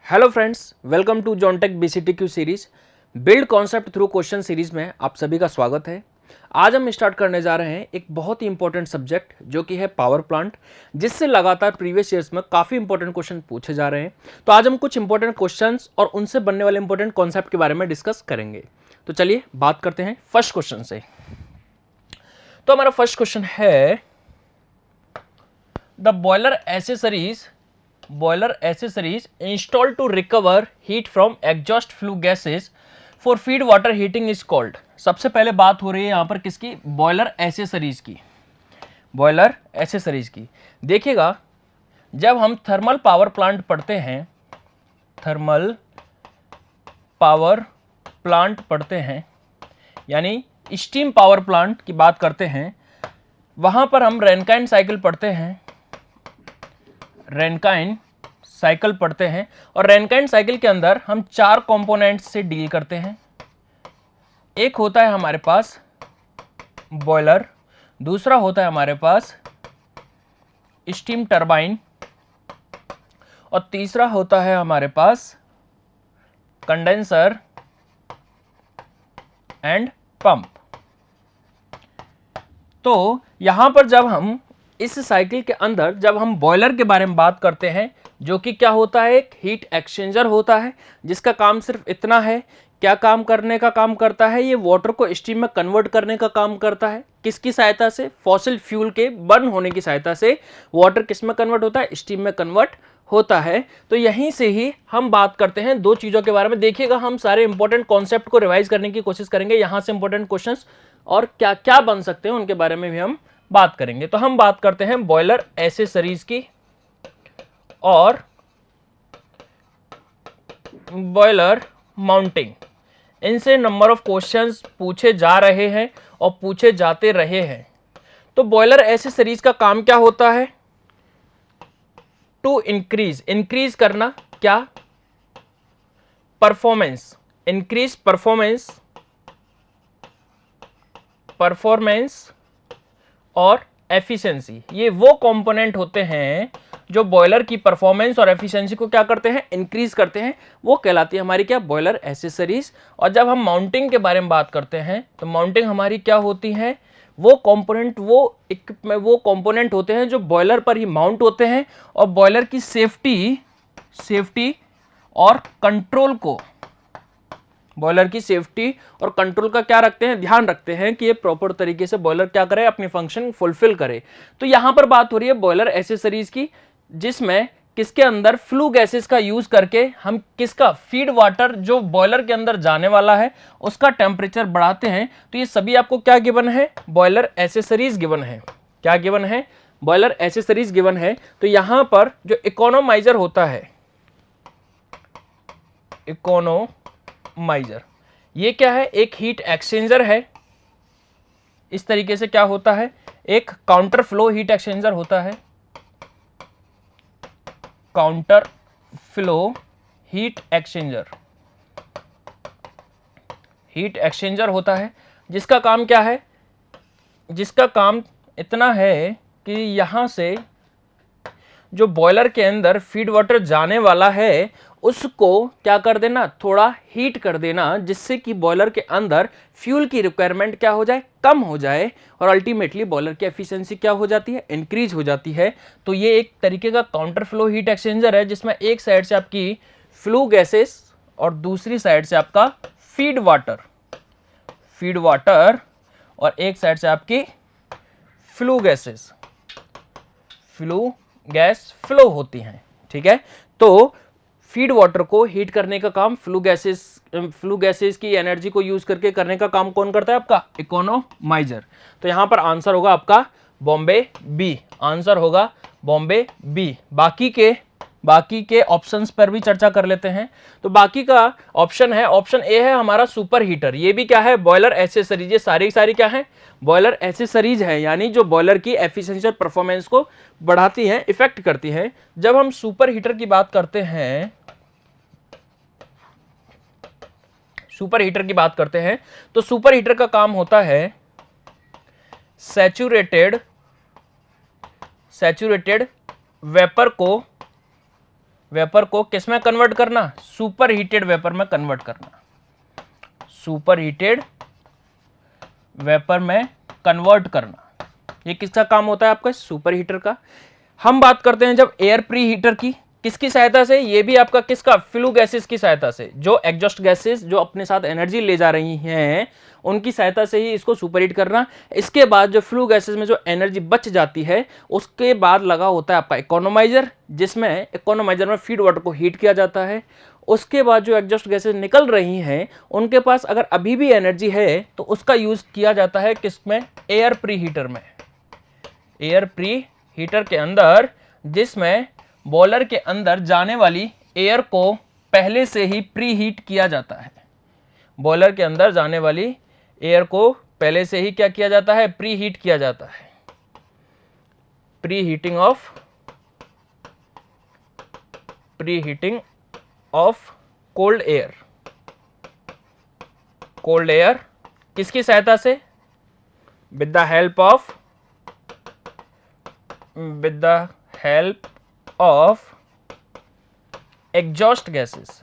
Hello friends, welcome to जॉनटेक बीसीटीक्यू series build concept through question series में आप सभी का स्वागत है। आज हम स्टार्ट करने जा रहे हैं एक बहुत ही इंपॉर्टेंट सब्जेक्ट जो कि है पावर प्लांट, जिससे लगातार प्रीवियस ईयर्स में काफ़ी इंपॉर्टेंट क्वेश्चन पूछे जा रहे हैं। तो आज हम कुछ इंपॉर्टेंट क्वेश्चंस और उनसे बनने वाले इंपॉर्टेंट कॉन्सेप्ट के बारे में डिस्कस करेंगे। तो चलिए बात करते हैं फर्स्ट क्वेश्चन से। तो हमारा फर्स्ट क्वेश्चन है the boiler accessories installed to recover heat from exhaust flue gases for feed water heating is called। सबसे पहले बात हो रही है यहां पर किसकी? बॉयलर एसेसरीज की। बॉयलर एसेसरीज की देखिएगा, जब हम थर्मल पावर प्लांट पढ़ते हैं, थर्मल पावर प्लांट पढ़ते हैं यानी स्टीम पावर प्लांट की बात करते हैं, वहां पर हम रेनकाइन साइकिल पढ़ते हैं, रेनकाइन साइकिल पढ़ते हैं। और रेनकाइन साइकिल के अंदर हम चार कंपोनेंट्स से डील करते हैं। एक होता है हमारे पास बॉयलर, दूसरा होता है हमारे पास स्टीम टरबाइन, और तीसरा होता है हमारे पास कंडेंसर एंड पंप। तो यहां पर जब हम इस साइकिल के अंदर जब हम बॉयलर के बारे में बात करते हैं, जो कि क्या होता है? एक हीट एक्सचेंजर होता है, जिसका काम सिर्फ इतना है। क्या काम करने का काम करता है? ये वाटर को स्टीम में कन्वर्ट करने का काम करता है। किसकी सहायता से? फॉसिल फ्यूल के बर्न होने की सहायता से वाटर किस में कन्वर्ट होता है? स्टीम में कन्वर्ट होता है। तो यहीं से ही हम बात करते हैं दो चीज़ों के बारे में। देखिएगा, हम सारे इंपॉर्टेंट कॉन्सेप्ट को रिवाइज करने की कोशिश करेंगे। यहाँ से इंपॉर्टेंट क्वेश्चंस और क्या क्या बन सकते हैं उनके बारे में भी हम बात करेंगे। तो हम बात करते हैं बॉयलर एसेसरीज की और बॉयलर माउंटिंग। इनसे नंबर ऑफ क्वेश्चंस पूछे जा रहे हैं और पूछे जाते रहे हैं। तो बॉयलर एसेसरीज का काम क्या होता है? टू इंक्रीज करना, क्या? परफॉर्मेंस, इंक्रीज परफॉर्मेंस और एफिशिएंसी। ये वो कंपोनेंट होते हैं जो बॉयलर की परफॉर्मेंस और एफिशिएंसी को क्या करते हैं? इंक्रीज करते हैं। वो कहलाती है हमारी क्या? Boiler accessories. और जब हम माउंटिंग के बारे में बात करते हैं, तो माउंटिंग हमारी क्या होती है? वो कंपोनेंट, वो कंपोनेंट होते हैं जो बॉयलर पर ही माउंट होते हैं और बॉयलर की सेफ्टी और कंट्रोल को, बॉयलर की सेफ्टी और कंट्रोल का क्या रखते हैं? ध्यान रखते हैं कि ये प्रॉपर तरीके से बॉयलर क्या करे? अपनी फंक्शन फुलफिल करे। तो यहां पर बात हो रही है बॉयलर एसेसरीज की, जिसमें किसके अंदर फ्लू गैसेस का यूज करके हम किसका? फीड वाटर जो बॉयलर के अंदर जाने वाला है उसका टेम्परेचर बढ़ाते हैं। तो ये सभी आपको क्या गिवन है? बॉयलर एसेसरीज गिवन है। क्या गिवन है? बॉयलर एसेसरीज गिवन है। तो यहां पर जो इकोनोमाइजर होता है, इकोनोमाइजर, ये क्या है? एक हीट एक्सचेंजर है। इस तरीके से क्या होता है? एक काउंटर फ्लो हीट एक्सचेंजर होता है, काउंटर फ्लो हीट एक्सचेंजर होता है, जिसका काम क्या है? जिसका काम इतना है कि यहां से जो बॉयलर के अंदर फीड वाटर जाने वाला है उसको क्या कर देना? थोड़ा हीट कर देना, जिससे कि बॉयलर के अंदर फ्यूल की रिक्वायरमेंट क्या हो जाए? कम हो जाए, और अल्टीमेटली बॉयलर की एफिशिएंसी क्या हो जाती है? इंक्रीज हो जाती है। तो ये एक तरीके का काउंटर फ्लो हीट एक्सचेंजर है, जिसमें एक साइड से आपकी फ्लू गैसेस और दूसरी साइड से आपका फीड वाटर और एक साइड से आपकी फ्लू गैस फ्लो होती हैं। ठीक है, तो फीड वाटर को हीट करने का काम फ्लू गैसेस की एनर्जी को यूज करके करने का काम कौन करता है? आपका इकोनोमाइजर। तो यहां पर आंसर होगा आपका बॉम्बे बी। आंसर होगा बॉम्बे बी। बाकी के ऑप्शंस पर भी चर्चा कर लेते हैं। तो बाकी का ऑप्शन है, ऑप्शन ए है हमारा सुपर हीटर। ये भी क्या है? Boiler accessories. ये सारी क्या है? बॉयलर एसेसरीज है, यानी जो बॉयलर की एफिशिएंसी और परफॉर्मेंस को बढ़ाती हैं, इफेक्ट करती हैं। जब हम सुपर हीटर की बात करते हैं, तो सुपर हीटर का काम होता है सैचुरेटेड वेपर को वेपर को किस में कन्वर्ट करना, सुपर हीटेड वेपर में कन्वर्ट करना, सुपर हीटेड वेपर में कन्वर्ट करना। ये किसका काम होता है आपका, सुपर हीटर का। हम बात करते हैं जब एयर प्री हीटर की, किसकी सहायता से, ये भी आपका किसका, फ्लू गैसेस की सहायता से, जो एग्जॉस्ट गैसेस जो अपने साथ एनर्जी ले जा रही हैं उनकी सहायता से ही इसको सुपर हीट करना। इसके बाद जो फ्लू गैसेस में जो एनर्जी बच जाती है उसके बाद लगा होता है आपका इकोनोमाइजर, जिसमें इकोनोमाइजर में फीड वाटर को हीट किया जाता है। उसके बाद जो एग्जॉस्ट गैसेस निकल रही हैं उनके पास अगर अभी भी एनर्जी है तो उसका यूज किया जाता है किसमें, एयर प्री हीटर में, एयर प्री हीटर के अंदर, जिसमें बॉयलर के अंदर जाने वाली एयर को पहले से ही प्री हीट किया जाता है। बॉयलर के अंदर जाने वाली एयर को पहले से ही क्या किया जाता है, प्री हीट किया जाता है, pre heating of cold air, cold air किसकी सहायता से, with the help of exhaust gases,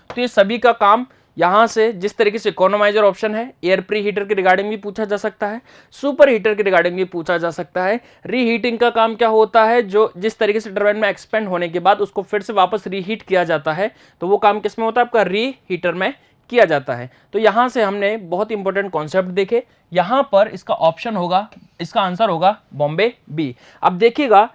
तो ये सभी का काम यहां से, जिस तरीके से इकोनोमाइजर ऑप्शन है, एयर प्री हीटर के रिगार्डिंग भी पूछा जा सकता है, सुपर हीटर के रिगार्डिंग भी पूछा जा सकता है। रीहीटिंग का काम क्या होता है, जो जिस तरीके से टरबाइन में एक्सपेंड होने के बाद उसको फिर से वापस रीहीट किया जाता है, तो वो काम किसमें होता है आपका, रीहीटर में किया जाता है। तो यहां से हमने बहुत इंपॉर्टेंट कॉन्सेप्ट देखे। यहां पर इसका ऑप्शन होगा, इसका आंसर होगा बॉम्बे बी। अब देखिएगा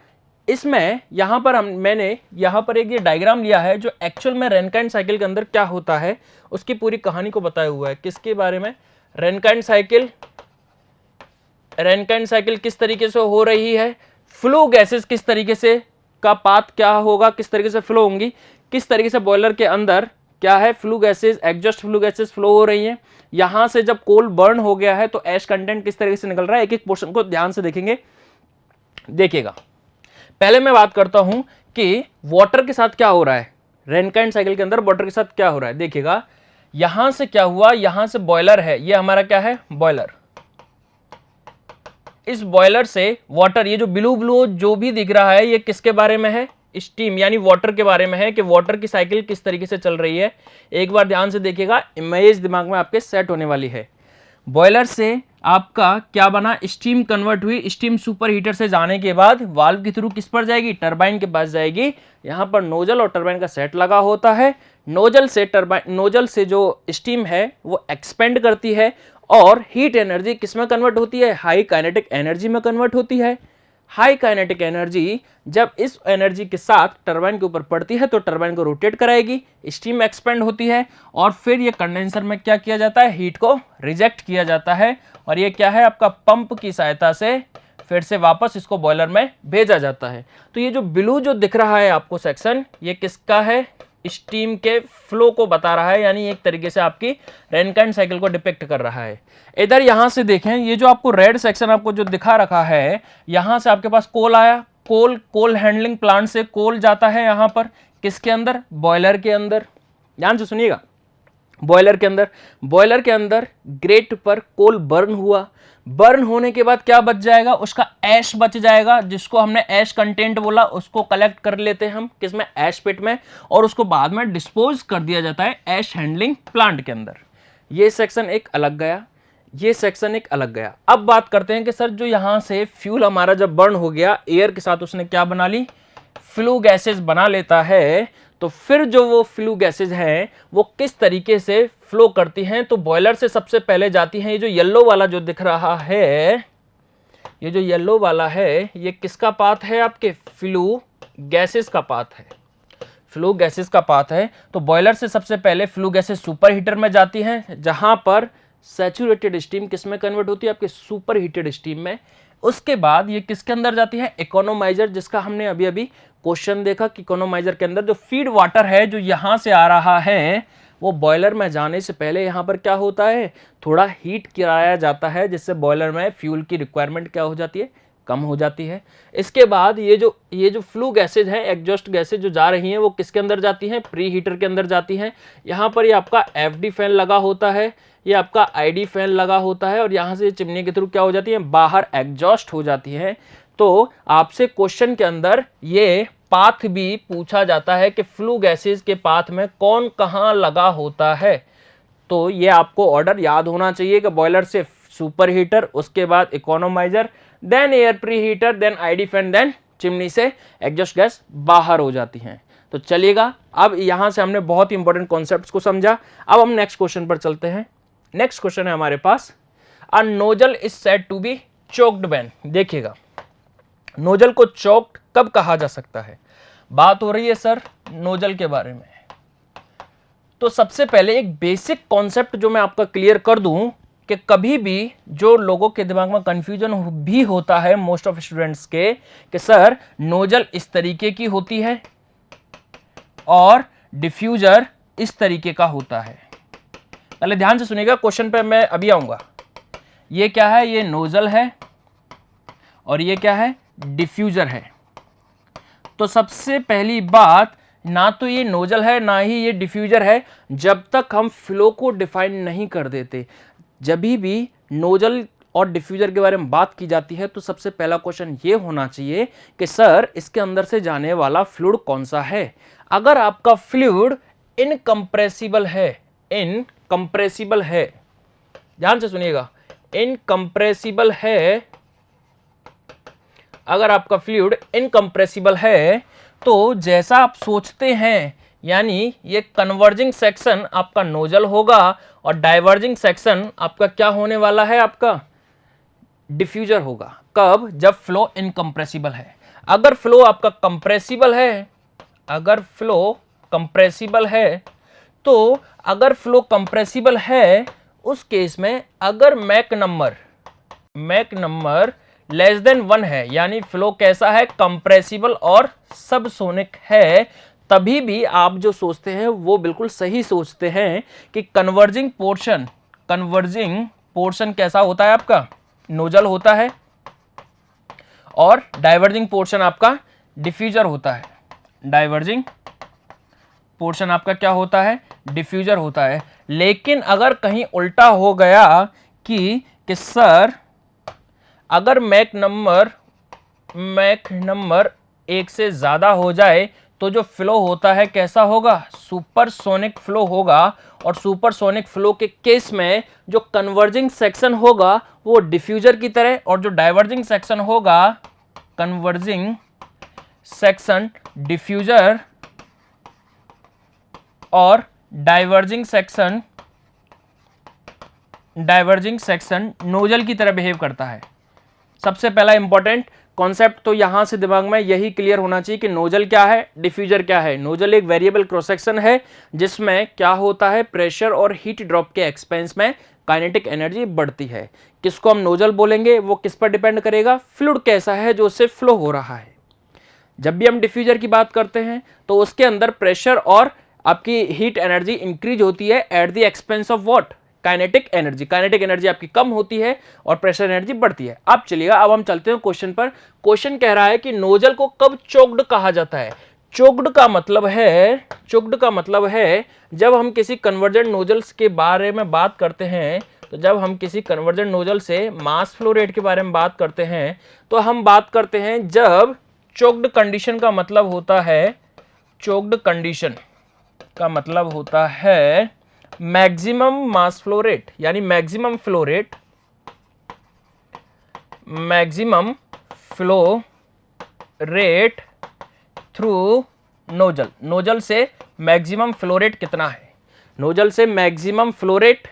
इसमें यहां पर मैंने यहां पर एक ये डायग्राम लिया है जो एक्चुअल में रैनकाइंड साइकिल के अंदर क्या होता है उसकी पूरी कहानी को बताया हुआ है। किसके बारे में, रैनकाइंड साइकिल किस तरीके से हो रही है, फ्लो गैसेस किस तरीके से का पाथ क्या होगा, किस तरीके से फ्लो होंगी, किस तरीके से बॉयलर के अंदर क्या है, flue gases, exhaust flue gases flow हो रही हैं। यहां से जब कोल बर्न हो गया है तो ऐश कंटेंट किस तरीके से निकल रहा है, एक एक पोर्शन को ध्यान से देखेंगे। देखिएगा पहले मैं बात करता हूं कि वाटर के साथ क्या हो रहा है, रैनकाइंड साइकिल के अंदर वाटर के साथ क्या हो रहा है। देखिएगा यहां से क्या हुआ, यहां से बॉयलर है, ये हमारा क्या है, बॉयलर। इस बॉयलर से वाटर, ये जो ब्लू जो भी दिख रहा है ये किसके बारे में है, स्टीम यानी वाटर के बारे में है, कि वाटर की साइकिल किस तरीके से चल रही है। एक बार ध्यान से देखिएगा, इमेज दिमाग में आपके सेट होने वाली है। बॉयलर से आपका क्या बना, स्टीम कन्वर्ट हुई, स्टीम सुपर हीटर से जाने के बाद वाल्व के थ्रू किस पर जाएगी, टरबाइन के पास जाएगी। यहां पर नोजल और टरबाइन का सेट लगा होता है। नोजल से जो स्टीम है वो एक्सपेंड करती है और हीट एनर्जी किस में कन्वर्ट होती है, हाई काइनेटिक एनर्जी में कन्वर्ट होती है। हाई काइनेटिक एनर्जी जब इस एनर्जी के साथ टरबाइन के ऊपर पड़ती है तो टरबाइन को रोटेट कराएगी, स्टीम एक्सपेंड होती है और फिर ये कंडेंसर में क्या किया जाता है, हीट को रिजेक्ट किया जाता है और ये क्या है आपका, पंप की सहायता से फिर से वापस इसको बॉयलर में भेजा जाता है। तो ये जो ब्लू जो दिख रहा है आपको सेक्शन, ये किसका है, स्टीम के फ्लो को बता रहा है, यानी एक तरीके से आपकी रैनकाइंड साइकिल को डिपिक्ट कर रहा है। इधर यहां से देखें, ये जो आपको रेड सेक्शन आपको जो दिखा रखा है, यहां से आपके पास कोल आया, कोल हैंडलिंग प्लांट से कोल जाता है यहां पर किसके अंदर, बॉयलर के अंदर। ध्यान से सुनिएगा, बॉयलर के अंदर ग्रेट पर कोल बर्न हुआ, बर्न होने के बाद क्या बच जाएगा, उसका ऐश बच जाएगा, जिसको हमने ऐश कंटेंट बोला, उसको कलेक्ट कर लेते हैं हम किसमें, ऐश पिट में, और उसको बाद में डिस्पोज कर दिया जाता है ऐश हैंडलिंग प्लांट के अंदर। ये सेक्शन एक अलग गया, ये सेक्शन एक अलग गया। अब बात करते हैं कि सर जो यहां से फ्यूल हमारा जब बर्न हो गया, एयर के साथ उसने क्या बना ली, फ्लू गैसेस बना लेता है, तो फिर जो वो फ्लू गैसेज हैं वो किस तरीके से फ्लो करती हैं, तो बॉयलर से सबसे पहले जाती हैं। ये जो येलो वाला जो दिख रहा है, ये जो येलो वाला है, ये किसका पाथ है, आपके फ्लू गैसेस का पाथ है, फ्लू गैसेस का पाथ है। तो बॉयलर से सबसे पहले फ्लू गैसेस सुपर हीटर में जाती हैं, जहां पर सैचुरेटेड स्टीम किस में कन्वर्ट होती है, आपके सुपर हीटेड स्टीम में। उसके बाद ये किसके अंदर जाती है, इकोनोमाइजर, जिसका हमने अभी अभी क्वेश्चन देखा कि इकोनोमाइजर के अंदर जो फीड वाटर है जो यहां से आ रहा है, वो बॉयलर में जाने से पहले यहां पर क्या होता है, थोड़ा हीट कराया जाता है, जिससे बॉयलर में फ्यूल की रिक्वायरमेंट क्या हो जाती है, कम हो जाती है। इसके बाद ये जो फ्लू गैसेज हैं, एग्जॉस्ट गैसेज जो जा रही हैं, वो किसके अंदर जाती हैं, प्री हीटर के अंदर जाती हैं। यहाँ पर ये आपका एफडी फैन लगा होता है, ये आपका आईडी फैन लगा होता है, और यहाँ से चिमनी के थ्रू क्या हो जाती है, बाहर एग्जॉस्ट हो जाती है। तो आपसे क्वेश्चन के अंदर ये पाथ भी पूछा जाता है कि फ्लू गैसेस के पाथ में कौन कहाँ लगा होता है। तो ये आपको ऑर्डर याद होना चाहिए कि बॉयलर से सुपर हीटर, उसके बाद economiser, then air pre heater, then ID fan, then chimney से एग्जॉस्ट गैस बाहर हो जाती हैं। तो चलिएगा, अब यहां से हमने बहुत इंपॉर्टेंट कॉन्सेप्ट्स को समझा। अब हम नेक्स्ट क्वेश्चन पर चलते हैं। नेक्स्ट क्वेश्चन है हमारे पास, a nozzle is said to be choked when. देखिएगा, नोजल को चोक्ड कब कहा जा सकता है? बात हो रही है सर नोजल के बारे में। तो सबसे पहले एक बेसिक कॉन्सेप्ट जो मैं आपका क्लियर कर दूं कि कभी भी जो लोगों के दिमाग में कंफ्यूजन भी होता है मोस्ट ऑफ स्टूडेंट्स के, कि सर नोजल इस तरीके की होती है और डिफ्यूजर इस तरीके का होता है। पहले ध्यान से सुनिएगा, क्वेश्चन पे मैं अभी आऊंगा। ये क्या है? ये नोजल है और ये क्या है? डिफ्यूजर है। तो सबसे पहली बात, ना तो ये नोजल है ना ही ये डिफ्यूजर है जब तक हम फ्लो को डिफाइन नहीं कर देते। जब भी नोजल और डिफ्यूजर के बारे में बात की जाती है तो सबसे पहला क्वेश्चन ये होना चाहिए कि सर इसके अंदर से जाने वाला फ्लूइड कौन सा है। अगर आपका फ्लूइड इनकंप्रेसिबल है, इनकंप्रेसिबल है, ध्यान से सुनिएगा, इनकंप्रेसिबल है, अगर आपका फ्लूइड इनकंप्रेसिबल है तो जैसा आप सोचते हैं, यानी ये कन्वर्जिंग सेक्शन आपका नोजल होगा और डाइवर्जिंग सेक्शन आपका क्या होने वाला है? आपका डिफ्यूजर होगा। कब? जब फ्लो इनकंप्रेसिबल है। अगर फ्लो आपका कंप्रेसिबल है, अगर फ्लो कंप्रेसिबल है, तो अगर फ्लो कंप्रेसिबल है उस केस में अगर मैक नंबर लेस देन 1 है, यानी फ्लो कैसा है? कंप्रेसिबल और सबसोनिक है, तभी भी आप जो सोचते हैं वो बिल्कुल सही सोचते हैं कि कन्वर्जिंग पोर्शन कैसा होता है? आपका नोजल होता है और डाइवर्जिंग पोर्शन आपका डिफ्यूजर होता है। डाइवर्जिंग पोर्शन आपका क्या होता है? डिफ्यूजर होता है। लेकिन अगर कहीं उल्टा हो गया कि सर अगर मैक नंबर 1 से ज्यादा हो जाए तो जो फ्लो होता है कैसा होगा? सुपरसोनिक फ्लो होगा। और सुपरसोनिक फ्लो के केस में जो कन्वर्जिंग सेक्शन होगा वो डिफ्यूजर की तरह, और जो डाइवर्जिंग सेक्शन होगा, कन्वर्जिंग सेक्शन डिफ्यूजर और डाइवर्जिंग सेक्शन नोजल की तरह बिहेव करता है। सबसे पहला इंपॉर्टेंट कॉन्सेप्ट तो यहां से दिमाग में यही क्लियर होना चाहिए कि नोजल क्या है, डिफ्यूजर क्या है। नोजल एक वेरिएबल क्रॉस सेक्शन है जिसमें क्या होता है? प्रेशर और हीट ड्रॉप के एक्सपेंस में काइनेटिक एनर्जी बढ़ती है। किसको हम नोजल बोलेंगे? वो किस पर डिपेंड करेगा? फ्लूइड कैसा है जो उससे फ्लो हो रहा है। जब भी हम डिफ्यूजर की बात करते हैं तो उसके अंदर प्रेशर और आपकी हीट एनर्जी इंक्रीज होती है at the expense of what? Kinetic energy. Kinetic energy आपकी कम होती है और प्रेशर एनर्जी बढ़ती है। अब चलिएगा, अब हम चलते हैं क्वेश्चन पर। क्वेश्चन कह रहा है कि नोजल को कब चोक्ड कहा जाता है? चोक्ड का मतलब है जब हम किसी कन्वर्जेंट नोजल्स के बारे में बात करते हैं, तो जब हम किसी कन्वर्जेंट नोजल से मास फ्लो रेट के बारे में बात करते हैं तो हम बात करते हैं जब चोक्ड कंडीशन का मतलब होता है, चोक्ड कंडीशन का मतलब होता है मैक्सिमम मास फ्लो रेट, यानी maximum flow rate through nozzle. Nozzle से मैक्सिमम फ्लो रेट कितना है? नोजल से मैक्सिमम फ्लो रेट,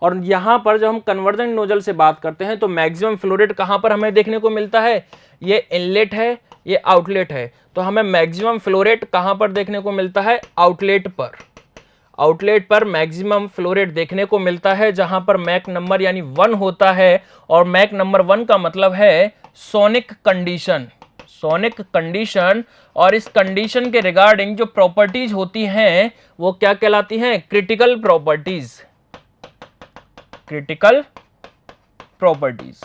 और यहां पर जब हम कन्वर्जेंट नोजल से बात करते हैं तो मैक्सिमम फ्लो रेट कहां पर हमें देखने को मिलता है? ये इनलेट है, ये आउटलेट है, तो हमें मैक्सिमम फ्लो रेट कहां पर देखने को मिलता है? आउटलेट पर। आउटलेट पर मैक्सिमम फ्लो रेट देखने को मिलता है जहां पर मैक नंबर यानी 1 होता है, और मैक नंबर 1 का मतलब है सोनिक कंडीशन। और इस कंडीशन के रिगार्डिंग जो प्रॉपर्टीज होती हैं वो क्या कहलाती हैं? Critical properties.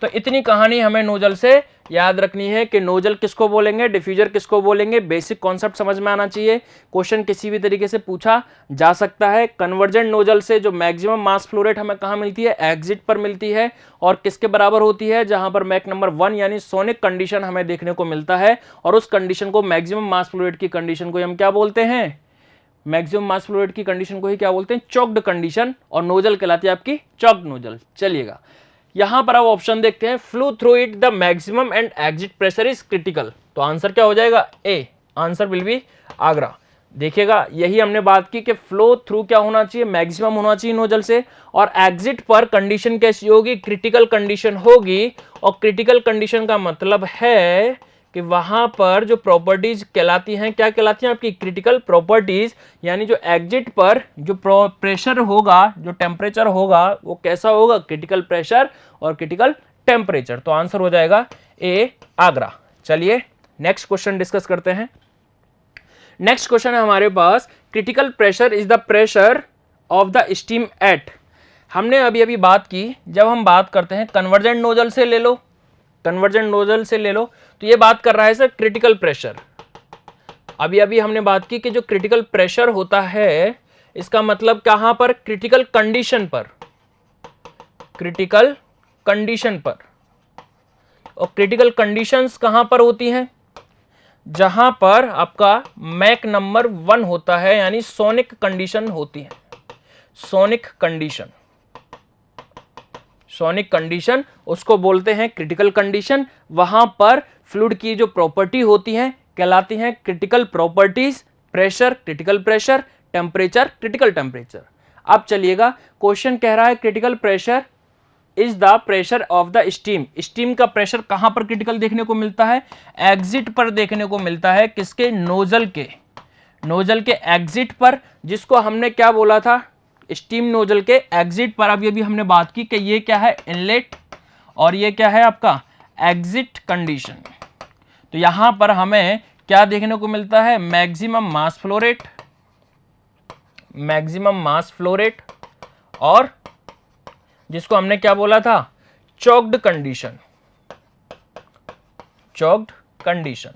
तो इतनी कहानी हमें नोजल से याद रखनी है कि नोजल किसको बोलेंगे, डिफ्यूजर किसको बोलेंगे, बेसिक कॉन्सेप्ट समझ में आना चाहिए। क्वेश्चन किसी भी तरीके से पूछा जा सकता है। कन्वर्जेंट नोजल से जो मैक्सिमम मास फ्लो रेट हमें कहाँ मिलती है, एग्जिट पर मिलती है, और किसके बराबर होती है, जहां पर मैक नंबर 1 यानी सोनिक कंडीशन हमें देखने को मिलता है, और उस कंडीशन को मैक्सिमम मास फ्लो रेट की कंडीशन को हम क्या बोलते हैं, मैक्सिमम मास फ्लो रेट की कंडीशन को ही क्या बोलते हैं, चॉक्ड कंडीशन, और नोजल कहलाती है आपकी चॉक्ड नोजल। चलिएगा यहां पर आप ऑप्शन देखते हैं, flow through it the maximum and exit pressure is critical, तो आंसर क्या हो जाएगा, ए, आंसर विल बी आगरा। देखिएगा यही हमने बात की कि फ्लो थ्रू क्या होना चाहिए, मैक्सिमम होना चाहिए नोजल से, और एग्जिट पर कंडीशन कैसी होगी, क्रिटिकल कंडीशन होगी, और क्रिटिकल कंडीशन का मतलब है कि वहां पर जो प्रॉपर्टीज कहलाती हैं, क्या कहलाती हैं आपकी, क्रिटिकल प्रॉपर्टीज, यानी जो एग्जिट पर जो प्रेशर होगा, जो टेम्परेचर होगा, वो कैसा होगा, क्रिटिकल प्रेशर और क्रिटिकल टेम्परेचर। तो आंसर हो जाएगा ए, आगरा। चलिए नेक्स्ट क्वेश्चन डिस्कस करते हैं। नेक्स्ट क्वेश्चन है हमारे पास, critical pressure is the pressure of the steam at, हमने अभी अभी बात की, जब हम बात करते हैं कन्वर्जेंट नोजल से ले लो, कन्वर्जेंट नोजल से ले लो, तो ये बात कर रहा है सर क्रिटिकल प्रेशर। अभी अभी हमने बात की कि जो क्रिटिकल प्रेशर होता है, इसका मतलब कहां पर, क्रिटिकल कंडीशन पर, क्रिटिकल कंडीशन पर, और क्रिटिकल कंडीशंस कहां पर होती हैं, जहां पर आपका मैक नंबर 1 होता है, यानी सोनिक कंडीशन होती है, सोनिक कंडीशन, सोनिक कंडीशन उसको बोलते हैं क्रिटिकल कंडीशन। वहां पर फ्लूइड की जो प्रॉपर्टी होती है कहलाती हैं critical properties, pressure critical pressure, temperature critical temperature. अब चलिएगा क्वेश्चन कह रहा है critical pressure is the pressure of the steam, steam का प्रेशर कहां पर क्रिटिकल देखने को मिलता है, एग्जिट पर देखने को मिलता है, किसके, नोजल के, नोजल के एग्जिट पर, जिसको हमने क्या बोला था, स्टीम नोजल के एग्जिट पर। अब ये भी हमने बात की कि ये क्या है, इनलेट, और ये क्या है आपका एग्जिट कंडीशन। तो यहां पर हमें क्या देखने को मिलता है, maximum mass flow rate, maximum mass flow rate, और जिसको हमने क्या बोला था, चॉक्ड कंडीशन, चॉक्ड कंडीशन।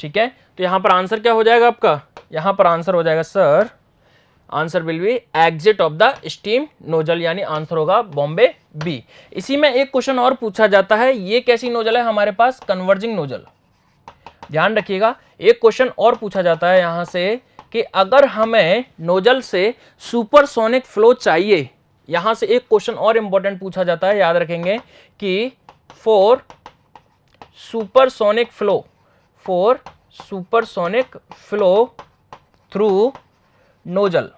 ठीक है, तो यहां पर आंसर क्या हो जाएगा आपका, यहां पर आंसर हो जाएगा sir, answer will B exit of the steam nozzle, यानी आंसर होगा बॉम्बे बी। इसी में एक क्वेश्चन और पूछा जाता है, ये कैसी नोजल है हमारे पास, कन्वर्जिंग नोजल। ध्यान रखिएगा, एक क्वेश्चन और पूछा जाता है यहां से कि अगर हमें नोजल से सुपरसोनिक फ्लो चाहिए, यहां से एक क्वेश्चन और इंपॉर्टेंट पूछा जाता है, याद रखेंगे कि for supersonic flow, for supersonic flow through nozzle,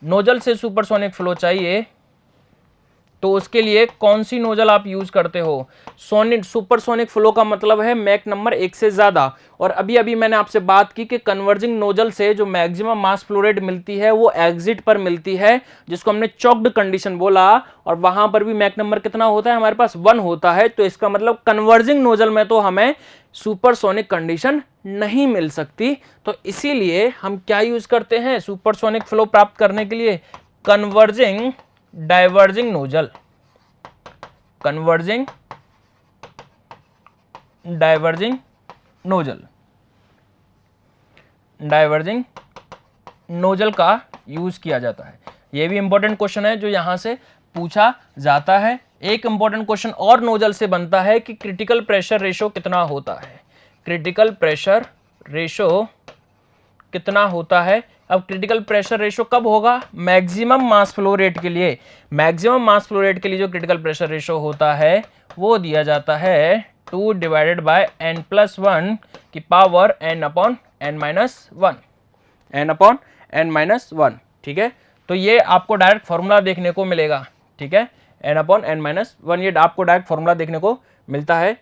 nozzle से सुपरसोनिक फ्लो चाहिए, तो उसके लिए कौन सी नोजल आप यूज करते हो, सोनिक, सुपरसोनिक फ्लो का मतलब है मैक नंबर 1 से ज्यादा। और अभी अभी मैंने आपसे बात की कि कन्वर्जिंग नोजल से जो मैक्सिमम मास फ्लो रेट मिलती है वो एग्जिट पर मिलती है, जिसको हमने चॉक्ड कंडीशन बोला, और वहां पर भी मैक नंबर कितना होता है हमारे पास, 1 होता है। तो इसका मतलब कन्वर्जिंग नोजल में तो हमें सुपरसोनिक कंडीशन नहीं मिल सकती, तो इसीलिए हम क्या यूज करते हैं सुपरसोनिक फ्लो प्राप्त करने के लिए, converging diverging nozzle, converging diverging nozzle, diverging nozzle का यूज किया जाता है। यह भी इंपॉर्टेंट क्वेश्चन है जो यहां से पूछा जाता है। एक इंपॉर्टेंट क्वेश्चन और नोजल से बनता है कि क्रिटिकल प्रेशर रेशो कितना होता है, क्रिटिकल प्रेशर रेशो कितना होता है। अब क्रिटिकल प्रेशर रेशो कब होगा, मैक्सिमम मास फ्लो रेट के लिए, मैक्सिमम मास फ्लो रेट के लिए जो क्रिटिकल प्रेशर रेशो होता है वो दिया जाता है 2 डिवाइडेड बाय n+1 की पावर n/n-1, n/n-1। ठीक है, तो ये आपको डायरेक्ट फॉर्मूला देखने को मिलेगा। ठीक है, n/n-1 ये आपको डायरेक्ट फॉर्मूला देखने को मिलता है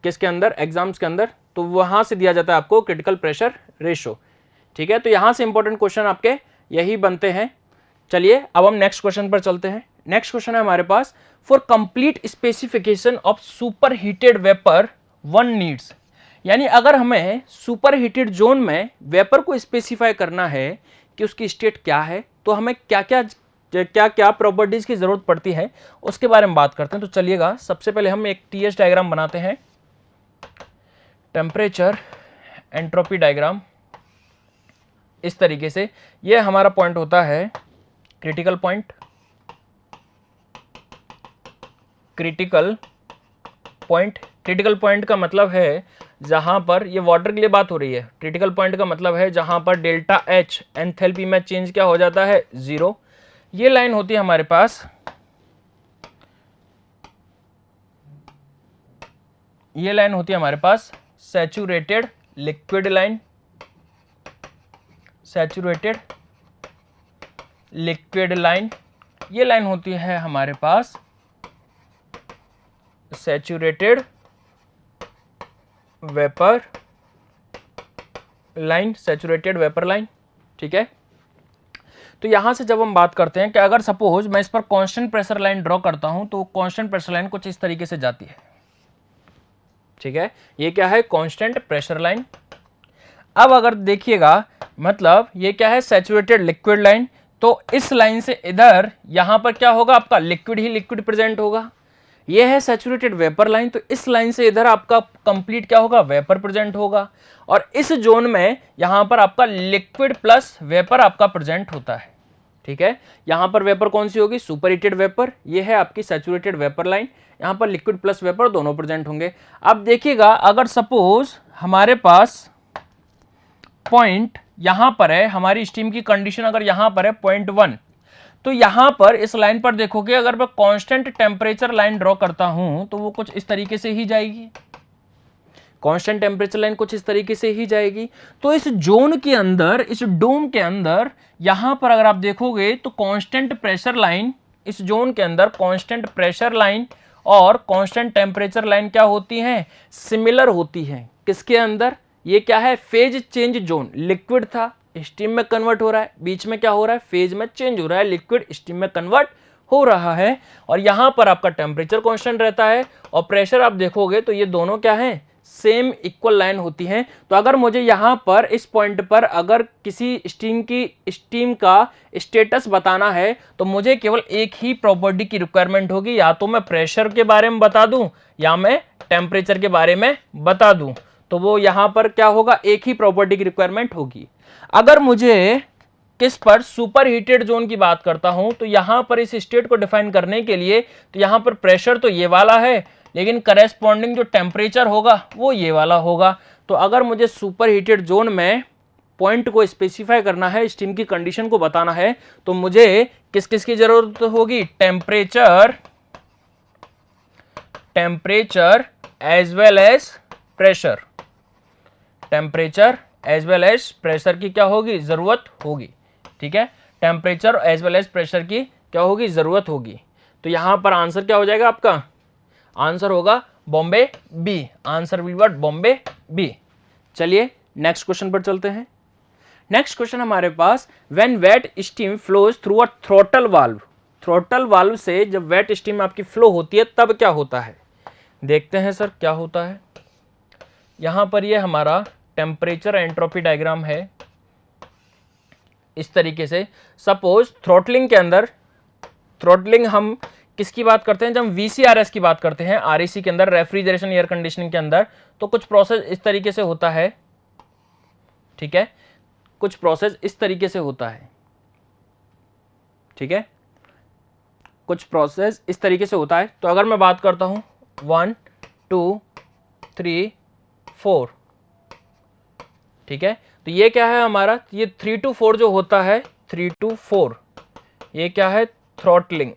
किसके अंदर, एग्जाम्स के अंदर, तो वहां से दिया जाता है आपको क्रिटिकल प्रेशर रेशो। ठीक है, तो यहां से इंपॉर्टेंट क्वेश्चन आपके यही बनते हैं। चलिए अब हम नेक्स्ट क्वेश्चन पर चलते हैं। नेक्स्ट क्वेश्चन है हमारे पास, for complete specification of super heated vapour one needs, यानी अगर हमें सुपर हीटेड जोन में वेपर को स्पेसिफाई करना है कि उसकी स्टेट क्या है, तो हमें क्या क्या क्या क्या प्रॉपर्टीज की जरूरत पड़ती है उसके बारे में बात करते हैं। तो चलिएगा सबसे पहले हम एक टीएच डायग्राम बनाते हैं, टेम्परेचर एंट्रोपी डायग्राम। इस तरीके से ये हमारा पॉइंट होता है क्रिटिकल पॉइंट। क्रिटिकल पॉइंट का मतलब है जहां पर, ये वाटर के लिए बात हो रही है, क्रिटिकल पॉइंट का मतलब है जहां पर डेल्टा एच एंथैल्पी में चेंज क्या हो जाता है, 0। ये लाइन होती है हमारे पास, ये लाइन होती है हमारे पास saturated liquid line, saturated liquid line. ये लाइन होती है हमारे पास saturated vapour line, saturated vapour line. ठीक है, तो यहां से जब हम बात करते हैं कि अगर सपोज मैं इस पर कांस्टेंट प्रेशर लाइन ड्रॉ करता हूं तो कांस्टेंट प्रेशर लाइन कुछ इस तरीके से जाती है। ठीक है, ये क्या है, कांस्टेंट प्रेशर लाइन। अब अगर देखिएगा मतलब ये क्या है, सैचुरेटेड लिक्विड लाइन। तो इस लाइन से इधर यहां पर क्या होगा, आपका लिक्विड ही लिक्विड प्रेजेंट होगा। ये है सैचुरेटेड वेपर लाइन, तो इस लाइन से इधर आपका कंप्लीट क्या होगा, वेपर प्रेजेंट होगा। और इस जोन में यहां पर आपका लिक्विड प्लस वेपर आपका प्रेजेंट होता है। ठीक है, यहां पर वेपर कौन सी होगी, सुपर हीटेड वेपर। ये है आपकी सैचुरेटेड वेपर लाइन, यहां पर लिक्विड प्लस वेपर दोनों प्रेजेंट होंगे। अब देखिएगा अगर सपोज हमारे पास पॉइंट यहां पर है, हमारी स्टीम की कंडीशन अगर यहां पर है 0.1, तो यहां पर इस लाइन पर देखोगे अगर मैं कांस्टेंट टेम्परेचर लाइन ड्रॉ करता हूं तो वो कुछ इस तरीके से ही जाएगी, कांस्टेंट टेम्परेचर लाइन कुछ इस तरीके से ही जाएगी। तो इस जोन के अंदर, इस डोम के अंदर यहां पर अगर आप देखोगे तो कांस्टेंट प्रेशर लाइन, इस जोन के अंदर कांस्टेंट प्रेशर लाइन और कांस्टेंट टेम्परेचर लाइन क्या होती हैं, सिमिलर होती हैं। किसके अंदर, ये क्या है, फेज चेंज जोन। लिक्विड था, स्टीम में कन्वर्ट हो रहा है, बीच में क्या हो रहा है, फेज में चेंज हो रहा है, लिक्विड स्टीम में कन्वर्ट हो रहा है। और यहां पर आपका टेम्परेचर कांस्टेंट रहता है और प्रेशर आप देखोगे तो ये दोनों क्या है, सेम इक्वल लाइन होती है। तो अगर मुझे यहां पर इस पॉइंट पर अगर किसी स्टीम का स्टेटस बताना है तो मुझे केवल एक ही प्रॉपर्टी की रिक्वायरमेंट होगी, या तो मैं प्रेशर के बारे में बता दूं या मैं टेम्परेचर के बारे में बता दूं। तो वो यहां पर क्या होगा, एक ही प्रॉपर्टी की रिक्वायरमेंट होगी। अगर मुझे किस पर, सुपर हीटेड जोन की बात करता हूं तो यहां पर इस स्टेट को डिफाइन करने के लिए तो यहां पर प्रेशर तो ये वाला है, लेकिन करेस्पॉन्डिंग जो टेम्परेचर होगा वो ये वाला होगा। तो अगर मुझे सुपर हीटेड जोन में पॉइंट को स्पेसिफाई करना है, स्टीम की कंडीशन को बताना है, तो मुझे किस किस की जरूरत होगी, temperature as well as pressure, temperature as well as pressure की क्या होगी, जरूरत होगी। ठीक है, temperature as well as pressure की क्या होगी, जरूरत होगी। तो यहां पर आंसर क्या हो जाएगा, आपका आंसर होगा Bombay B, answer will be Bombay B. चलिए नेक्स्ट क्वेश्चन पर चलते हैं। नेक्स्ट क्वेश्चन हमारे पास, when wet steam flows through a throttle valve, throttle valve से जब वेट स्टीम आपकी फ्लो होती है तब क्या होता है, देखते हैं सर क्या होता है। यहां पर ये हमारा टेम्परेचर एंट्रोपी डायग्राम है इस तरीके से। सपोज थ्रॉटलिंग के अंदर, थ्रॉटलिंग हम किसकी बात करते हैं, जब वीसीआरएस की बात करते हैं, आरईसी के अंदर, रेफ्रिजरेशन एयर कंडीशनिंग के अंदर, तो कुछ प्रोसेस इस तरीके से होता है। ठीक है, कुछ प्रोसेस इस तरीके से होता है। ठीक है, कुछ प्रोसेस इस तरीके से होता है। तो अगर मैं बात करता हूं 1 2 3 4, ठीक है, तो ये क्या है हमारा, ये 3 to 4 जो होता है, 3 to 4, ये क्या है, throttling,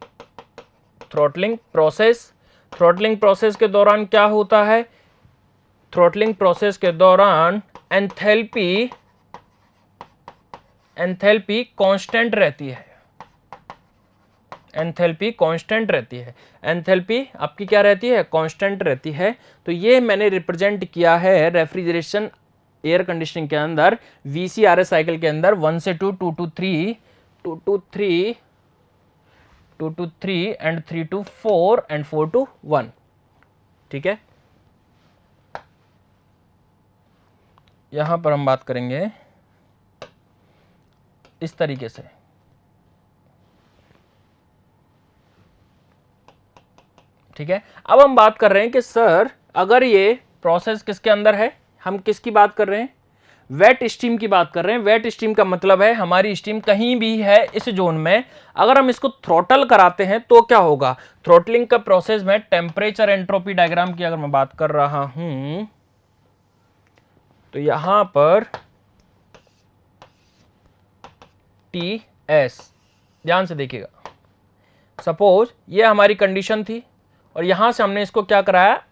throttling process. Throttling process के दौरान क्या होता है, थ्रॉटलिंग प्रोसेस के दौरान एंथैल्पी कांस्टेंट रहती है, एंथैल्पी कांस्टेंट रहती है, एंथैल्पी आपकी क्या रहती है, कांस्टेंट रहती है। तो ये मैंने रिप्रेजेंट किया है रेफ्रिजरेशन एयर कंडीशनिंग के अंदर, वीसीआरएस साइकिल के अंदर 1 से 2, 2 to 3, 2 to 3, 2 to 3 and 3 to 4 and 4 to 1। ठीक है, यहां पर हम बात करेंगे इस तरीके से। ठीक है। अब हम बात कर रहे हैं कि सर अगर ये प्रोसेस किसके अंदर है, हम किसकी बात कर रहे हैं, वेट स्टीम की बात कर रहे हैं। वेट स्टीम का मतलब है हमारी स्टीम कहीं भी है इस जोन में, अगर हम इसको थ्रोटल कराते हैं तो क्या होगा। थ्रोटलिंग का प्रोसेस में टेम्परेचर एंट्रोपी डायग्राम की अगर मैं बात कर रहा हूं तो यहां पर TS, ध्यान से देखिएगा, सपोज ये हमारी कंडीशन थी और यहां से हमने इसको क्या कराया,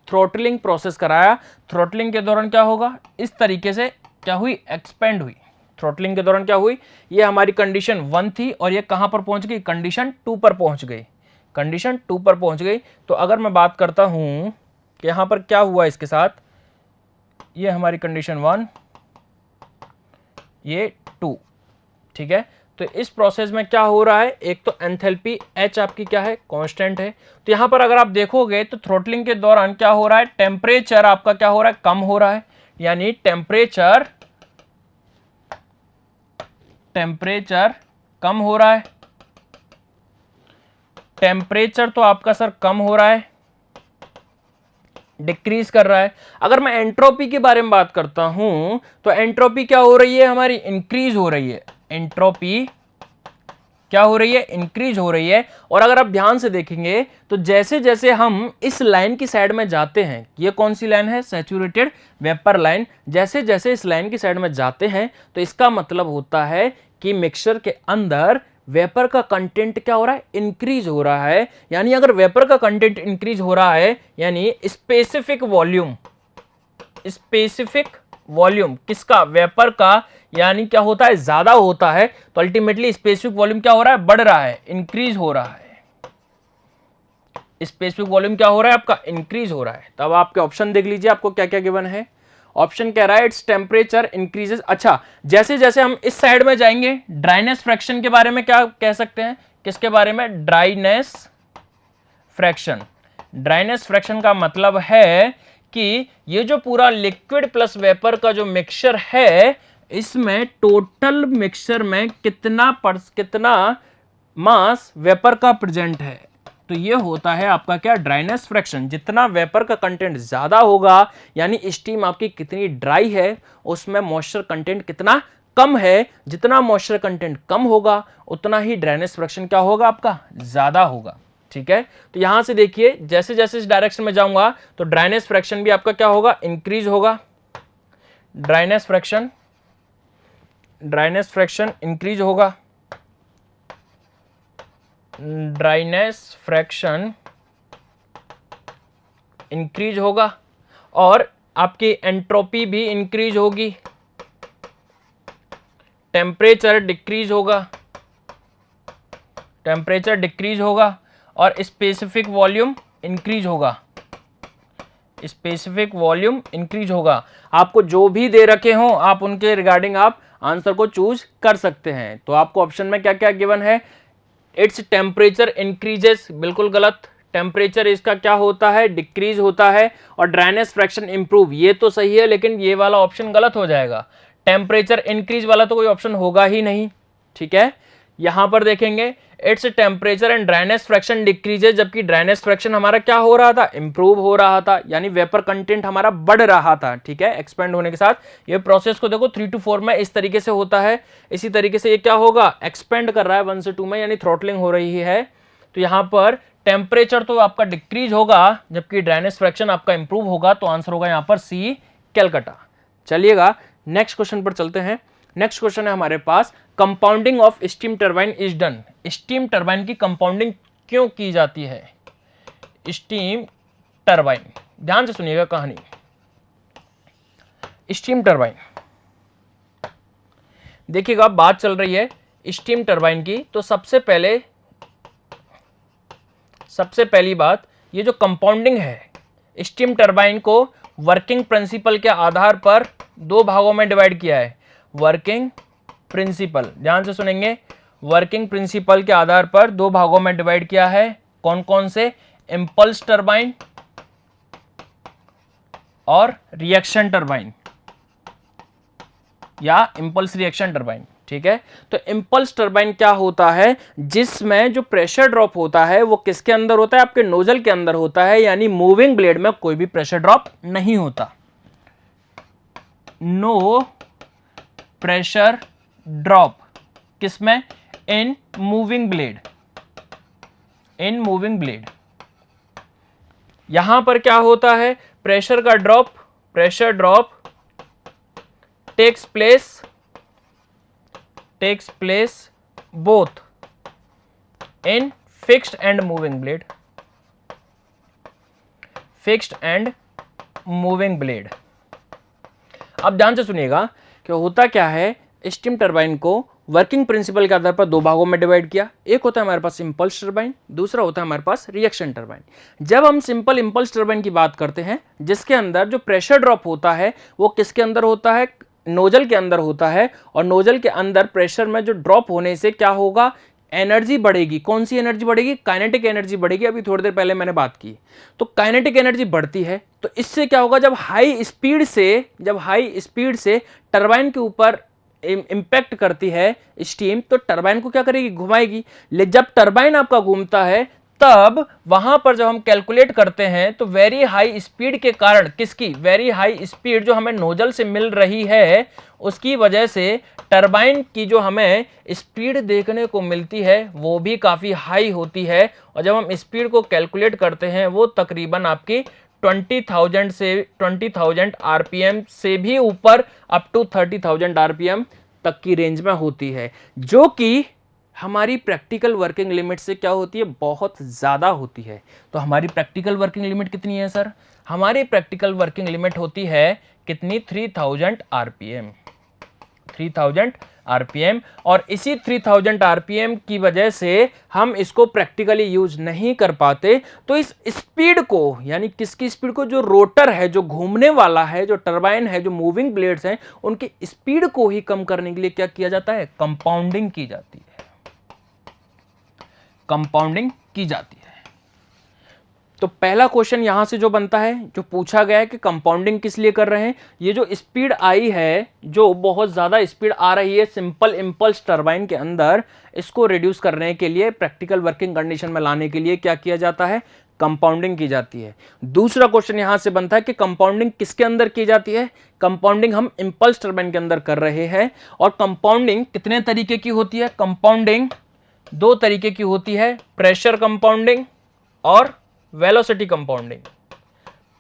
थ्रोटलिंग प्रोसेस कराया। थ्रोटलिंग के दौरान क्या होगा, इस तरीके से क्या हुई, एक्सपेंड हुई। थ्रोटलिंग के दौरान क्या हुई, ये हमारी कंडीशन 1 थी और ये कहां पर पहुंच गई, कंडीशन 2 पर पहुंच गई, कंडीशन 2 पर पहुंच गई। तो अगर मैं बात करता हूं कि यहां पर क्या हुआ इसके साथ, ये हमारी कंडीशन 1, ये 2, ठीक है। तो इस प्रोसेस में क्या हो रहा है, एक तो एंथैल्पी H आपकी क्या है, कांस्टेंट है। तो यहां पर अगर आप देखोगे तो थ्रोटलिंग के दौरान क्या हो रहा है, टेम्परेचर आपका क्या हो रहा है, कम हो रहा है, यानी टेम्परेचर कम हो रहा है। टेम्परेचर तो आपका सर कम हो रहा है, डिक्रीज कर रहा है। अगर मैं एंट्रोपी के बारे में बात करता हूं तो एंट्रोपी क्या हो रही है, हमारी इंक्रीज हो रही है। एंट्रोपी क्या हो रही है, इंक्रीज हो रही है। और अगर आप ध्यान से देखेंगे तो जैसे जैसे हम इस लाइन की साइड में जाते हैं, ये कौन सी लाइन है, सैचुरेटेड वेपर लाइन, जैसे जैसे इस लाइन की साइड में जाते हैं तो इसका मतलब होता है कि मिक्सचर के अंदर वेपर का कंटेंट क्या हो रहा है, इंक्रीज हो रहा है। यानी अगर वेपर का कंटेंट इंक्रीज हो रहा है यानी स्पेसिफिक वॉल्यूम किसका, वेपर का, यानी क्या होता है, ज्यादा होता है। तो अल्टीमेटली स्पेसिफिक वॉल्यूम क्या हो रहा है, बढ़ रहा है, इंक्रीज हो रहा है। स्पेसिफिक वॉल्यूम क्या हो रहा है आपका, इंक्रीज हो रहा है। तब आपके ऑप्शन देख लीजिए, आपको क्या क्या गिवन है। ऑप्शन कह रहा है इट्स टेम्परेचर इंक्रीजेस। अच्छा, जैसे जैसे हम इस साइड में जाएंगे, ड्राइनेस फ्रैक्शन के बारे में क्या कह सकते हैं, किसके बारे में, ड्राइनेस फ्रैक्शन। ड्राइनेस फ्रैक्शन का मतलब है कि ये जो पूरा लिक्विड प्लस वेपर का जो मिक्सचर है, इसमें टोटल मिक्सचर में कितना मास वेपर का प्रेजेंट है। तो ये होता है आपका क्या, ड्राइनेस फ्रैक्शन। जितना वेपर का कंटेंट ज्यादा होगा यानी स्टीम आपकी कितनी ड्राई है, उसमें मॉइस्चर कंटेंट कितना कम है। जितना मॉइस्चर कंटेंट कम होगा उतना ही ड्राइनेस फ्रैक्शन क्या होगा आपका, ज्यादा होगा, ठीक है। तो यहां से देखिए जैसे जैसे इस डायरेक्शन में जाऊंगा तो ड्राइनेस फ्रैक्शन भी आपका क्या होगा, इंक्रीज होगा। ड्राइनेस फ्रैक्शन इंक्रीज होगा, ड्राइनेस फ्रैक्शन इंक्रीज होगा और आपकी एंट्रोपी भी इंक्रीज होगी, टेम्परेचर डिक्रीज होगा और स्पेसिफिक वॉल्यूम इंक्रीज होगा। आपको जो भी दे रखे हो आप उनके रिगार्डिंग आप आंसर को चूज कर सकते हैं। तो आपको ऑप्शन में क्या क्या गिवन है, इट्स टेम्परेचर इंक्रीजेस, बिल्कुल गलत। टेम्परेचर इसका क्या होता है, डिक्रीज होता है। और ड्राइनेस फ्रैक्शन इंप्रूव, ये तो सही है लेकिन ये वाला ऑप्शन गलत हो जाएगा। टेम्परेचर इंक्रीज वाला तो कोई ऑप्शन होगा ही नहीं, ठीक है। यहां पर देखेंगे its temperature and dryness fraction decreases, जबकि ड्राइनेस फ्रैक्शन हमारा क्या हो रहा था, इंप्रूव हो रहा था, यानी वेपर कंटेंट हमारा बढ़ रहा था, ठीक है, एक्सपेंड होने के साथ। ये प्रोसेस को देखो 3 to 4 में इस तरीके से होता है। इसी तरीके से ये क्या होगा, एक्सपेंड कर रहा है 1 से 2 में, यानी थ्रोटलिंग हो रही है। तो यहां पर टेम्परेचर तो आपका डिक्रीज होगा जबकि ड्राइनेस फ्रैक्शन आपका इंप्रूव होगा। तो आंसर होगा यहां पर सी, कैलकाटा। चलिएगा नेक्स्ट क्वेश्चन पर चलते हैं। नेक्स्ट क्वेश्चन है हमारे पास, compounding of steam turbine is done. Steam turbine की कंपाउंडिंग क्यों की जाती है, स्टीम टरबाइन, ध्यान से सुनिएगा कहानी। स्टीम टरबाइन, देखिएगा बात चल रही है स्टीम टरबाइन की। तो सबसे पहली बात, ये जो कंपाउंडिंग है, स्टीम टरबाइन को वर्किंग प्रिंसिपल के आधार पर 2 भागों में डिवाइड किया है। वर्किंग प्रिंसिपल, ध्यान से सुनेंगे, वर्किंग प्रिंसिपल के आधार पर 2 भागों में डिवाइड किया है। कौन कौन से, इंपल्स टरबाइन और रिएक्शन टरबाइन या इंपल्स रिएक्शन टरबाइन। ठीक है। तो इंपल्स टरबाइन क्या होता है, जिसमें जो प्रेशर ड्रॉप होता है वो किसके अंदर होता है, आपके नोजल के अंदर होता है, यानी मूविंग ब्लेड में कोई भी प्रेशर ड्रॉप नहीं होता। नो प्रेशर ड्रॉप किसमें, in moving blade, in moving blade. यहां पर क्या होता है, प्रेशर का drop, pressure drop takes place both in fixed and moving blade, fixed and moving blade. अब ध्यान से सुनिएगा कि होता क्या है, स्टीम टरबाइन को वर्किंग प्रिंसिपल के आधार पर दो भागों में डिवाइड किया। एक होता है हमारे पास इंपल्स टरबाइन, दूसरा होता है हमारे पास रिएक्शन टरबाइन। जब हम सिंपल इंपल्स टरबाइन की बात करते हैं, जिसके अंदर जो प्रेशर ड्रॉप होता है वो किसके अंदर होता है, नोजल के अंदर होता है, और नोजल के अंदर प्रेशर में जो ड्रॉप होने से क्या होगा, एनर्जी बढ़ेगी। कौन सी एनर्जी बढ़ेगी, काइनेटिक एनर्जी बढ़ेगी। अभी थोड़ी देर पहले मैंने बात की। तो काइनेटिक एनर्जी बढ़ती है, तो इससे क्या होगा, जब हाई स्पीड से टरबाइन के ऊपर इंपैक्ट करती है स्टीम, तो टरबाइन को क्या करेगी, घुमाएगी। लेकिन जब टरबाइन आपका घूमता है, तब वहां पर जब हम कैलकुलेट करते हैं तो वेरी हाई स्पीड के कारण, किसकी, वेरी हाई स्पीड जो हमें नोजल से मिल रही है, उसकी वजह से टरबाइन की जो हमें स्पीड देखने को मिलती है वो भी काफ़ी हाई होती है। और जब हम स्पीड को कैलकुलेट करते हैं वो तकरीबन आपकी 20,000 आरपीएम से भी ऊपर अप टू 30,000 आरपीएम तक की रेंज में होती है, जो कि हमारी प्रैक्टिकल वर्किंग लिमिट से क्या होती है, बहुत ज़्यादा होती है। तो हमारी प्रैक्टिकल वर्किंग लिमिट कितनी है सर, हमारी प्रैक्टिकल वर्किंग लिमिट होती है कितनी, 3000 आरपीएम, 3000 आरपीएम। और इसी 3000 आरपीएम की वजह से हम इसको प्रैक्टिकली यूज नहीं कर पाते। तो इस स्पीड को, यानी किसकी स्पीड को, जो रोटर है, जो घूमने वाला है, जो टरबाइन है, जो मूविंग ब्लेड्स हैं, उनकी स्पीड को ही कम करने के लिए क्या किया जाता है, कंपाउंडिंग की जाती है, कंपाउंडिंग की जाती है। तो पहला क्वेश्चन यहां से जो बनता है, जो पूछा गया है कि कंपाउंडिंग किस लिए कर रहे हैं, ये जो स्पीड आई है, जो बहुत ज्यादा स्पीड आ रही है सिंपल इंपल्स टरबाइन के अंदर, इसको रिड्यूस करने के लिए, प्रैक्टिकल वर्किंग कंडीशन में लाने के लिए क्या किया जाता है, कंपाउंडिंग की जाती है। दूसरा क्वेश्चन यहां से बनता है कि कंपाउंडिंग किसके अंदर की जाती है, कंपाउंडिंग हम इंपल्स टरबाइन के अंदर कर रहे हैं। और कंपाउंडिंग कितने तरीके की होती है, कंपाउंडिंग दो तरीके की होती है, प्रेशर कंपाउंडिंग और वेलोसिटी कंपाउंडिंग,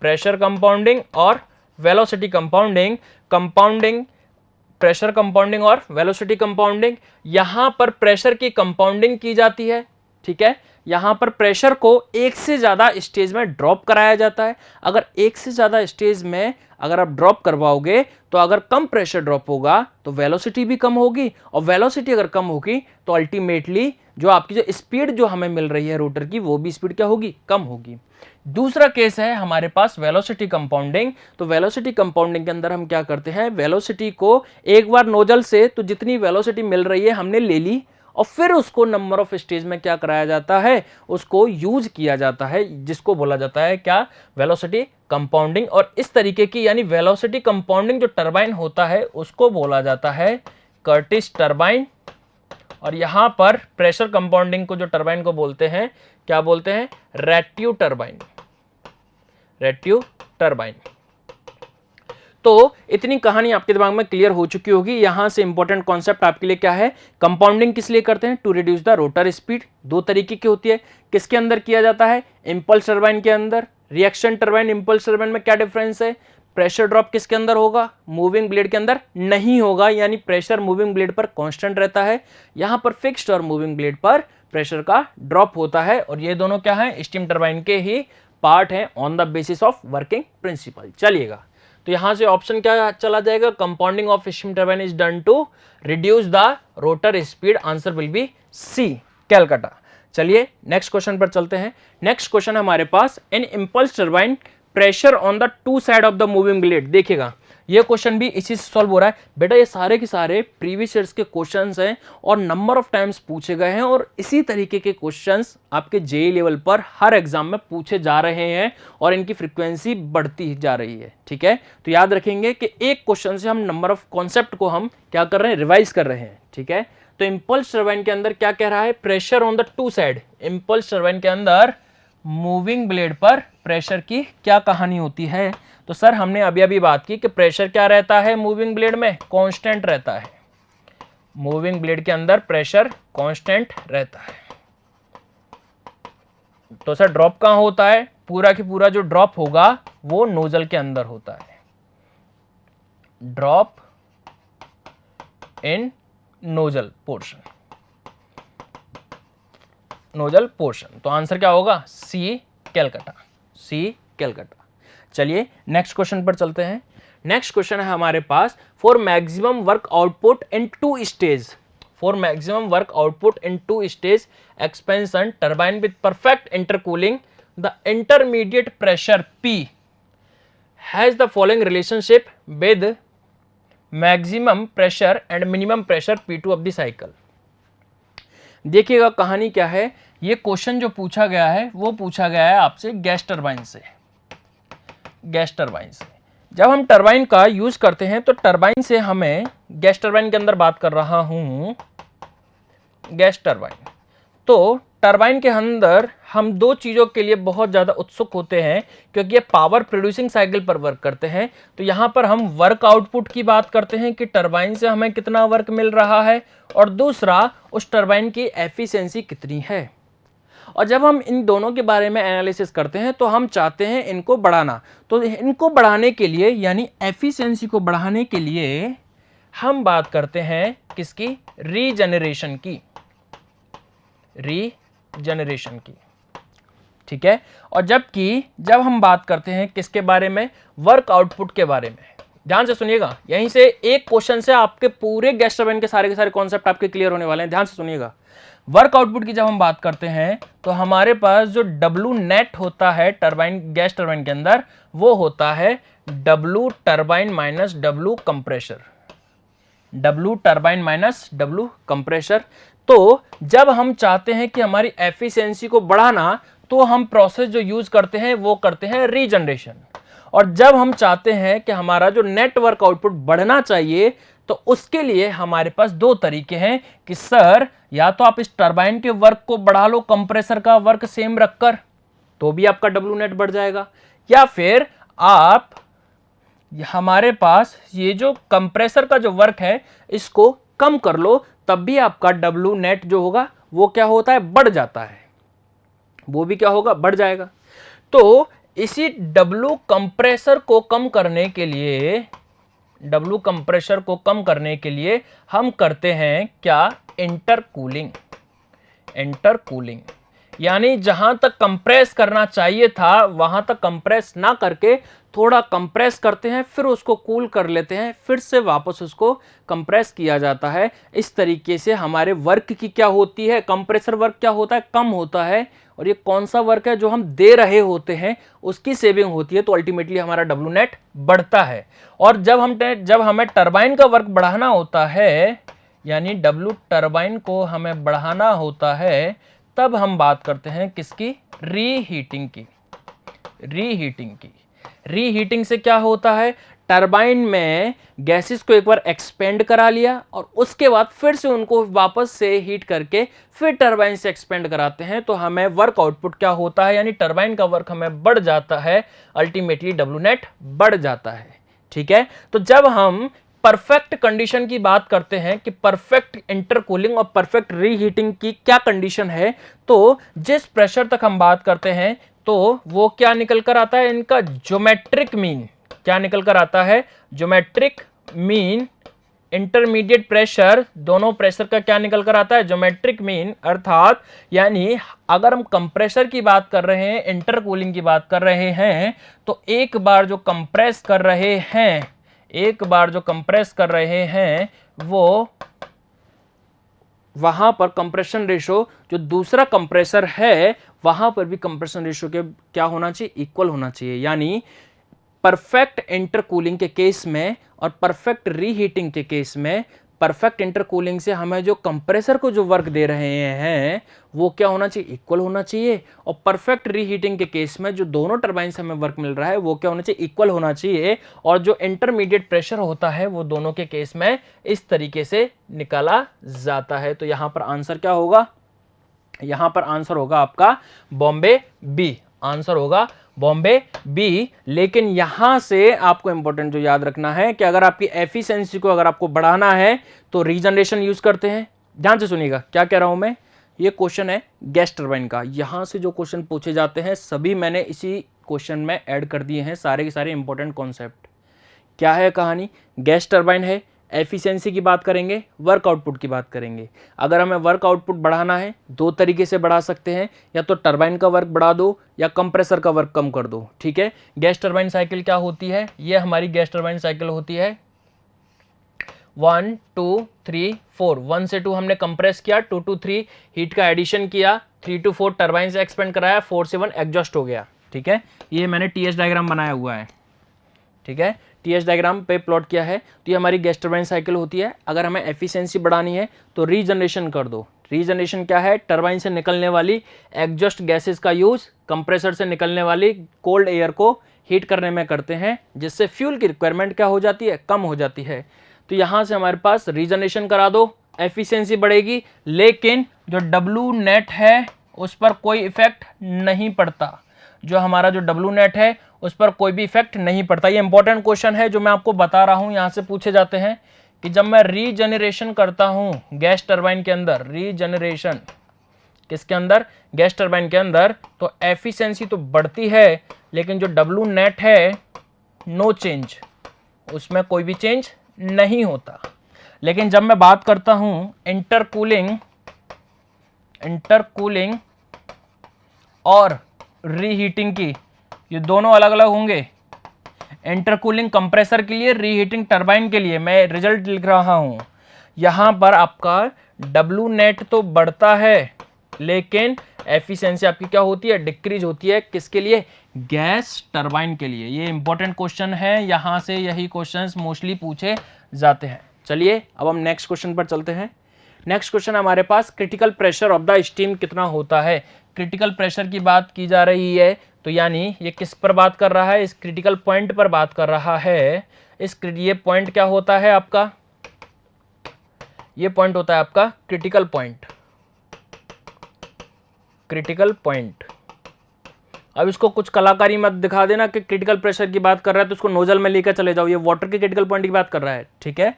प्रेशर कंपाउंडिंग और velocity compounding. Compounding, pressure compounding और वेलोसिटी कंपाउंडिंग। यहां पर प्रेशर की कंपाउंडिंग की जाती है, ठीक है। यहां पर प्रेशर को एक से ज्यादा स्टेज में ड्रॉप कराया जाता है। अगर एक से ज्यादा स्टेज में अगर आप ड्रॉप करवाओगे, तो अगर कम प्रेशर ड्रॉप होगा तो वेलोसिटी भी कम होगी, और वेलोसिटी अगर कम होगी तो अल्टीमेटली जो आपकी जो स्पीड जो हमें मिल रही है रोटर की, वो भी स्पीड क्या होगी, कम होगी। दूसरा केस है हमारे पास वेलोसिटी कंपाउंडिंग। तो वेलोसिटी कंपाउंडिंग के अंदर हम क्या करते हैं, वेलोसिटी को एक बार नोजल से तो जितनी वेलोसिटी मिल रही है हमने ले ली, और फिर उसको नंबर ऑफ स्टेज में क्या कराया जाता है, उसको यूज किया जाता है, जिसको बोला जाता है क्या, वेलोसिटी कंपाउंडिंग। और इस तरीके की, यानी वेलोसिटी कंपाउंडिंग जो टरबाइन होता है उसको बोला जाता है कर्टिस टरबाइन। और यहां पर प्रेशर कंपाउंडिंग को जो टरबाइन को बोलते हैं, क्या बोलते हैं, रेट्यू टरबाइन, रेट्यू टरबाइन। तो इतनी कहानी आपके दिमाग में क्लियर हो चुकी होगी। यहां से इंपॉर्टेंट कॉन्सेप्ट आपके लिए क्या है, कंपाउंडिंग किस लिए करते हैं, to reduce the rotor speed. दो तरीके की होती है, किसके अंदर किया जाता है, इंपल्स टरबाइन के अंदर। रिएक्शन टरबाइन, इंपल्स टरबाइन में क्या डिफरेंस है, प्रेशर ड्रॉप किसके अंदर होगा, मूविंग ब्लेड के अंदर नहीं होगा, यानी प्रेशर मूविंग ब्लेड पर कांस्टेंट रहता है। यहां पर फिक्स्ड और मूविंग ब्लेड पर प्रेशर का ड्रॉप होता है। और ये दोनों क्या है, स्टीम टरबाइन के ही पार्ट है on the basis of working principle. चलिएगा, तो यहां से ऑप्शन क्या चला जाएगा, compounding of steam turbine is done to reduce the rotor speed. Answer will be C, Calcutta. चलिए नेक्स्ट क्वेश्चन पर चलते हैं। नेक्स्ट क्वेश्चन हमारे पास, in impulse turbine pressure on the two side of the moving blade. देखिएगा, ये question भी इसी से सॉल्व हो रहा है। बेटा ये सारे के सारे प्रीवियस ईयर्स के क्वेश्चंस हैं और नंबर ऑफ टाइम्स पूछे गए हैं और इसी तरीके के क्वेश्चंस आपके जेईई लेवल पर हर एग्जाम में पूछे जा रहे हैं और इनकी फ्रीक्वेंसी बढ़ती जा रही है। ठीक है, तो याद रखेंगे कि एक क्वेश्चन से हम नंबर ऑफ कॉन्सेप्ट को हम क्या कर रहे हैं, रिवाइज कर रहे हैं। ठीक है, तो इंपल्स टरबाइन के अंदर क्या कह रहा है, pressure on the two side. Impulse turbine के अंदर मूविंग ब्लेड पर प्रेशर की क्या कहानी होती है, तो सर हमने अभी अभी बात की कि प्रेशर क्या रहता है मूविंग ब्लेड में, कांस्टेंट रहता है। मूविंग ब्लेड के अंदर प्रेशर कांस्टेंट रहता है। तो सर ड्रॉप कहां होता है, पूरा की पूरा जो ड्रॉप होगा वो नोजल के अंदर होता है। Drop in nozzle portion, nozzle portion. तो आंसर क्या होगा, सी कैलकाटा, सी कैलकाटा। चलिए नेक्स्ट क्वेश्चन पर चलते हैं। नेक्स्ट क्वेश्चन है हमारे पास, for maximum work output in two stage, for maximum work output in two stage expansion turbine with perfect intercooling the intermediate pressure P has the following relationship with maximum pressure and minimum pressure P2 of the cycle. देखिएगा कहानी क्या है, ये question जो पूछा गया है वो पूछा गया है आपसे गैस टरबाइन से। गैस टरबाइन से जब हम टरबाइन का यूज करते हैं तो टरबाइन से हमें, गैस टरबाइन के अंदर बात कर रहा हूं, गैस टरबाइन, तो टरबाइन के अंदर हम दो चीजों के लिए बहुत ज्यादा उत्सुक होते हैं क्योंकि ये पावर प्रोड्यूसिंग साइकिल पर वर्क करते हैं। तो यहां पर हम वर्क आउटपुट की बात करते हैं कि टरबाइन से हमें कितना वर्क मिल रहा है, और दूसरा उस टरबाइन की एफिशिएंसी कितनी है। और जब हम इन दोनों के बारे में एनालिसिस करते हैं तो हम चाहते हैं इनको बढ़ाना। तो इनको बढ़ाने के लिए यानी एफिशिएंसी को बढ़ाने के लिए हम बात करते हैं किसकी, रीजनरेशन की, रीजनरेशन की। ठीक है, और जबकि जब हम बात करते हैं किसके बारे में, वर्क आउटपुट के बारे में। ध्यान से सुनिएगा, यहीं से एक क्वेश्चन से आपके पूरे गैस टरबाइन के सारे कॉन्सेप्ट आपके क्लियर होने वाले हैं। ध्यान से सुनिएगा, वर्क आउटपुट की जब हम बात करते हैं तो हमारे पास जो डब्ल्यू नेट होता है टरबाइन, गैस टरबाइन के अंदर, वो होता है W turbine minus W compressor, W turbine minus W compressor. तो जब हम चाहते हैं कि हमारी एफिशिएंसी को बढ़ाना तो हम प्रोसेस जो यूज करते हैं वो करते हैं रीजनरेशन। और जब हम चाहते हैं कि हमारा जो नेटवर्क आउटपुट बढ़ना चाहिए तो उसके लिए हमारे पास दो तरीके हैं कि सर या तो आप इस टरबाइन के वर्क को बढ़ा लो कंप्रेसर का वर्क सेम रखकर, तो भी आपका डब्ल्यू नेट बढ़ जाएगा, या फिर आप हमारे पास ये जो कंप्रेसर का जो वर्क है इसको कम कर लो, तब भी आपका डब्ल्यू नेट जो होगा वो क्या होता है, बढ़ जाता है, वो भी क्या होगा, बढ़ जाएगा। तो इसी डब्ल्यू कंप्रेसर को कम करने के लिए, डब्ल्यू कंप्रेशर को कम करने के लिए हम करते हैं क्या, इंटरकूलिंग। इंटरकूलिंग यानी जहां तक कंप्रेस करना चाहिए था वहां तक कंप्रेस ना करके थोड़ा कंप्रेस करते हैं, फिर उसको कूल कर लेते हैं, फिर से वापस उसको कंप्रेस किया जाता है। इस तरीके से हमारे वर्क की क्या होती है, कंप्रेसर वर्क क्या होता है, कम होता है, और ये कौन सा वर्क है जो हम दे रहे होते हैं उसकी सेविंग होती है। तो अल्टीमेटली हमारा डब्ल्यू नेट बढ़ता है। और जब हमें टरबाइन का वर्क बढ़ाना होता है, यानी डब्ल्यू टरबाइन को हमें बढ़ाना होता है, तब हम बात करते हैं किसकी, रीहीटिंग की। रीहीटिंग की, रीहीटिंग से क्या होता है, टरबाइन में गैसेस को एक बार एक्सपेंड करा लिया और उसके बाद फिर से उनको वापस से हीट करके फिर टरबाइन से एक्सपेंड कराते हैं, तो हमें वर्क आउटपुट क्या होता है, यानी टरबाइन का वर्क हमें बढ़ जाता है, अल्टीमेटली डब्ल्यू नेट बढ़ जाता है। ठीक है, तो जब हम परफेक्ट कंडीशन की बात करते हैं कि परफेक्ट इंटरकूलिंग और परफेक्ट रीहीटिंग की क्या कंडीशन है, तो जिस प्रेशर तक हम बात करते हैं तो वो क्या निकल कर आता है, इनका ज्योमेट्रिक मीन क्या निकल कर आता है, ज्योमेट्रिक मीन इंटरमीडिएट प्रेशर, दोनों प्रेशर का क्या निकल कर आता है, ज्योमेट्रिक मीन। अर्थात यानी अगर हम कंप्रेसर की बात कर रहे हैं, इंटरकूलिंग की बात कर रहे हैं, तो एक बार जो कंप्रेस कर रहे हैं, एक बार जो कंप्रेस कर रहे हैं वो वहां पर कंप्रेशन रेशो, जो दूसरा कंप्रेसर है वहां पर भी कंप्रेशन रेशो के क्या होना चाहिए, इक्वल होना चाहिए। यानी परफेक्ट इंटरकूलिंग के केस में और परफेक्ट रीहीटिंग के केस में, परफेक्ट इंटरकूलिंग से हमें जो कंप्रेसर को जो वर्क दे रहे हैं वो क्या होना चाहिए, इक्वल होना चाहिए। और परफेक्ट रीहीटिंग के केस में जो दोनों टरबाइन से हमें वर्क मिल रहा है वो क्या होना चाहिए, इक्वल होना चाहिए। और जो इंटरमीडिएट प्रेशर होता है वो दोनों के केस में इस तरीके से निकाला जाता है। तो यहां पर आंसर क्या होगा, यहां पर आंसर होगा आपका बॉम्बे बी, आंसर होगा बॉम्बे बी। लेकिन यहां से आपको इंपॉर्टेंट जो याद रखना है कि अगर आपकी एफिशिएंसी को अगर आपको बढ़ाना है तो रीजनरेशन यूज करते हैं। ध्यान से सुनिएगा क्या कह रहा हूं मैं, ये क्वेश्चन है गैस टरबाइन का। यहां से जो क्वेश्चन पूछे जाते हैं सभी मैंने इसी क्वेश्चन में ऐड कर दिए हैं, सारे के सारे इंपॉर्टेंट कॉन्सेप्ट। क्या है कहानी, गैस टरबाइन है, एफिशिएंसी की बात करेंगे, वर्क आउटपुट की बात करेंगे। अगर हमें वर्क आउटपुट बढ़ाना है दो तरीके से बढ़ा सकते हैं, या तो टरबाइन का वर्क बढ़ा दो या कंप्रेसर का वर्क कम कर दो। ठीक है, गैस टरबाइन साइकिल क्या होती है, ये हमारी गैस टरबाइन साइकिल होती है 1 2 3 4, 1 से 2 हमने कंप्रेस किया, 2 to 3 हीट का एडिशन किया, 3 to 4 टरबाइन से एक्सपेंड कराया, 4 से 1 एग्जॉस्ट हो गया। ठीक है, ये मैंने टीएस डायग्राम बनाया हुआ है। ठीक है, टीएस डायग्राम पे प्लॉट किया है। तो ये हमारी गैस टरबाइन साइकिल होती है। अगर हमें एफिशिएंसी बढ़ानी है तो रीजनरेशन कर दो। रीजनरेशन क्या है, टरबाइन से निकलने वाली एग्जॉस्ट गैसेस का यूज कंप्रेसर से निकलने वाली कोल्ड एयर को हीट करने में करते हैं, जिससे फ्यूल की रिक्वायरमेंट क्या हो जाती है, कम हो जाती है। तो यहाँ से हमारे पास रीजनरेशन करा दो, एफिशिएंसी बढ़ेगी, लेकिन जो डब्ल्यू नेट है उस पर कोई इफेक्ट नहीं पड़ता। जो हमारा जो डब्ल्यू नेट है उस पर कोई भी इफेक्ट नहीं पड़ता। ये इंपॉर्टेंट क्वेश्चन है जो मैं आपको बता रहा हूं, यहां से पूछे जाते हैं कि जब मैं रीजनरेशन करता हूं गैस टरबाइन के अंदर, रीजनरेशन किसके अंदर, गैस टरबाइन के अंदर, तो एफिशिएंसी तो बढ़ती है लेकिन जो डब्ल्यू नेट है नो चेंज, उसमें कोई भी चेंज नहीं होता। लेकिन जब मैं बात करता हूं इंटरकूलिंग और रीहीटिंग की, ये दोनों अलग अलग होंगे। इंटरकूलिंग कंप्रेसर के लिए, रीहीटिंग टरबाइन के लिए। मैं रिजल्ट लिख रहा हूं, यहां पर आपका डब्ल्यू नेट तो बढ़ता है लेकिन एफिशिएंसी आपकी क्या होती है, डिक्रीज होती है। किसके लिए, गैस टरबाइन के लिए। ये इंपॉर्टेंट क्वेश्चन है, यहां से यही क्वेश्चंस मोस्टली पूछे जाते हैं। चलिए अब हम नेक्स्ट क्वेश्चन पर चलते हैं। नेक्स्ट क्वेश्चन हमारे पास, critical pressure of the steam कितना होता है। क्रिटिकल प्रेशर की बात की जा रही है, तो यानी ये किस पर बात कर रहा है, इस क्रिटिकल पॉइंट पर बात कर रहा है। ये पॉइंट क्या होता है आपका, ये पॉइंट होता है आपका क्रिटिकल पॉइंट, क्रिटिकल पॉइंट। अब इसको कुछ कलाकारी मत दिखा देना कि क्रिटिकल प्रेशर की बात कर रहा है तो उसको नोजल में लेकर चले जाओ, ये वाटर के क्रिटिकल पॉइंट की बात कर रहा है। ठीक है,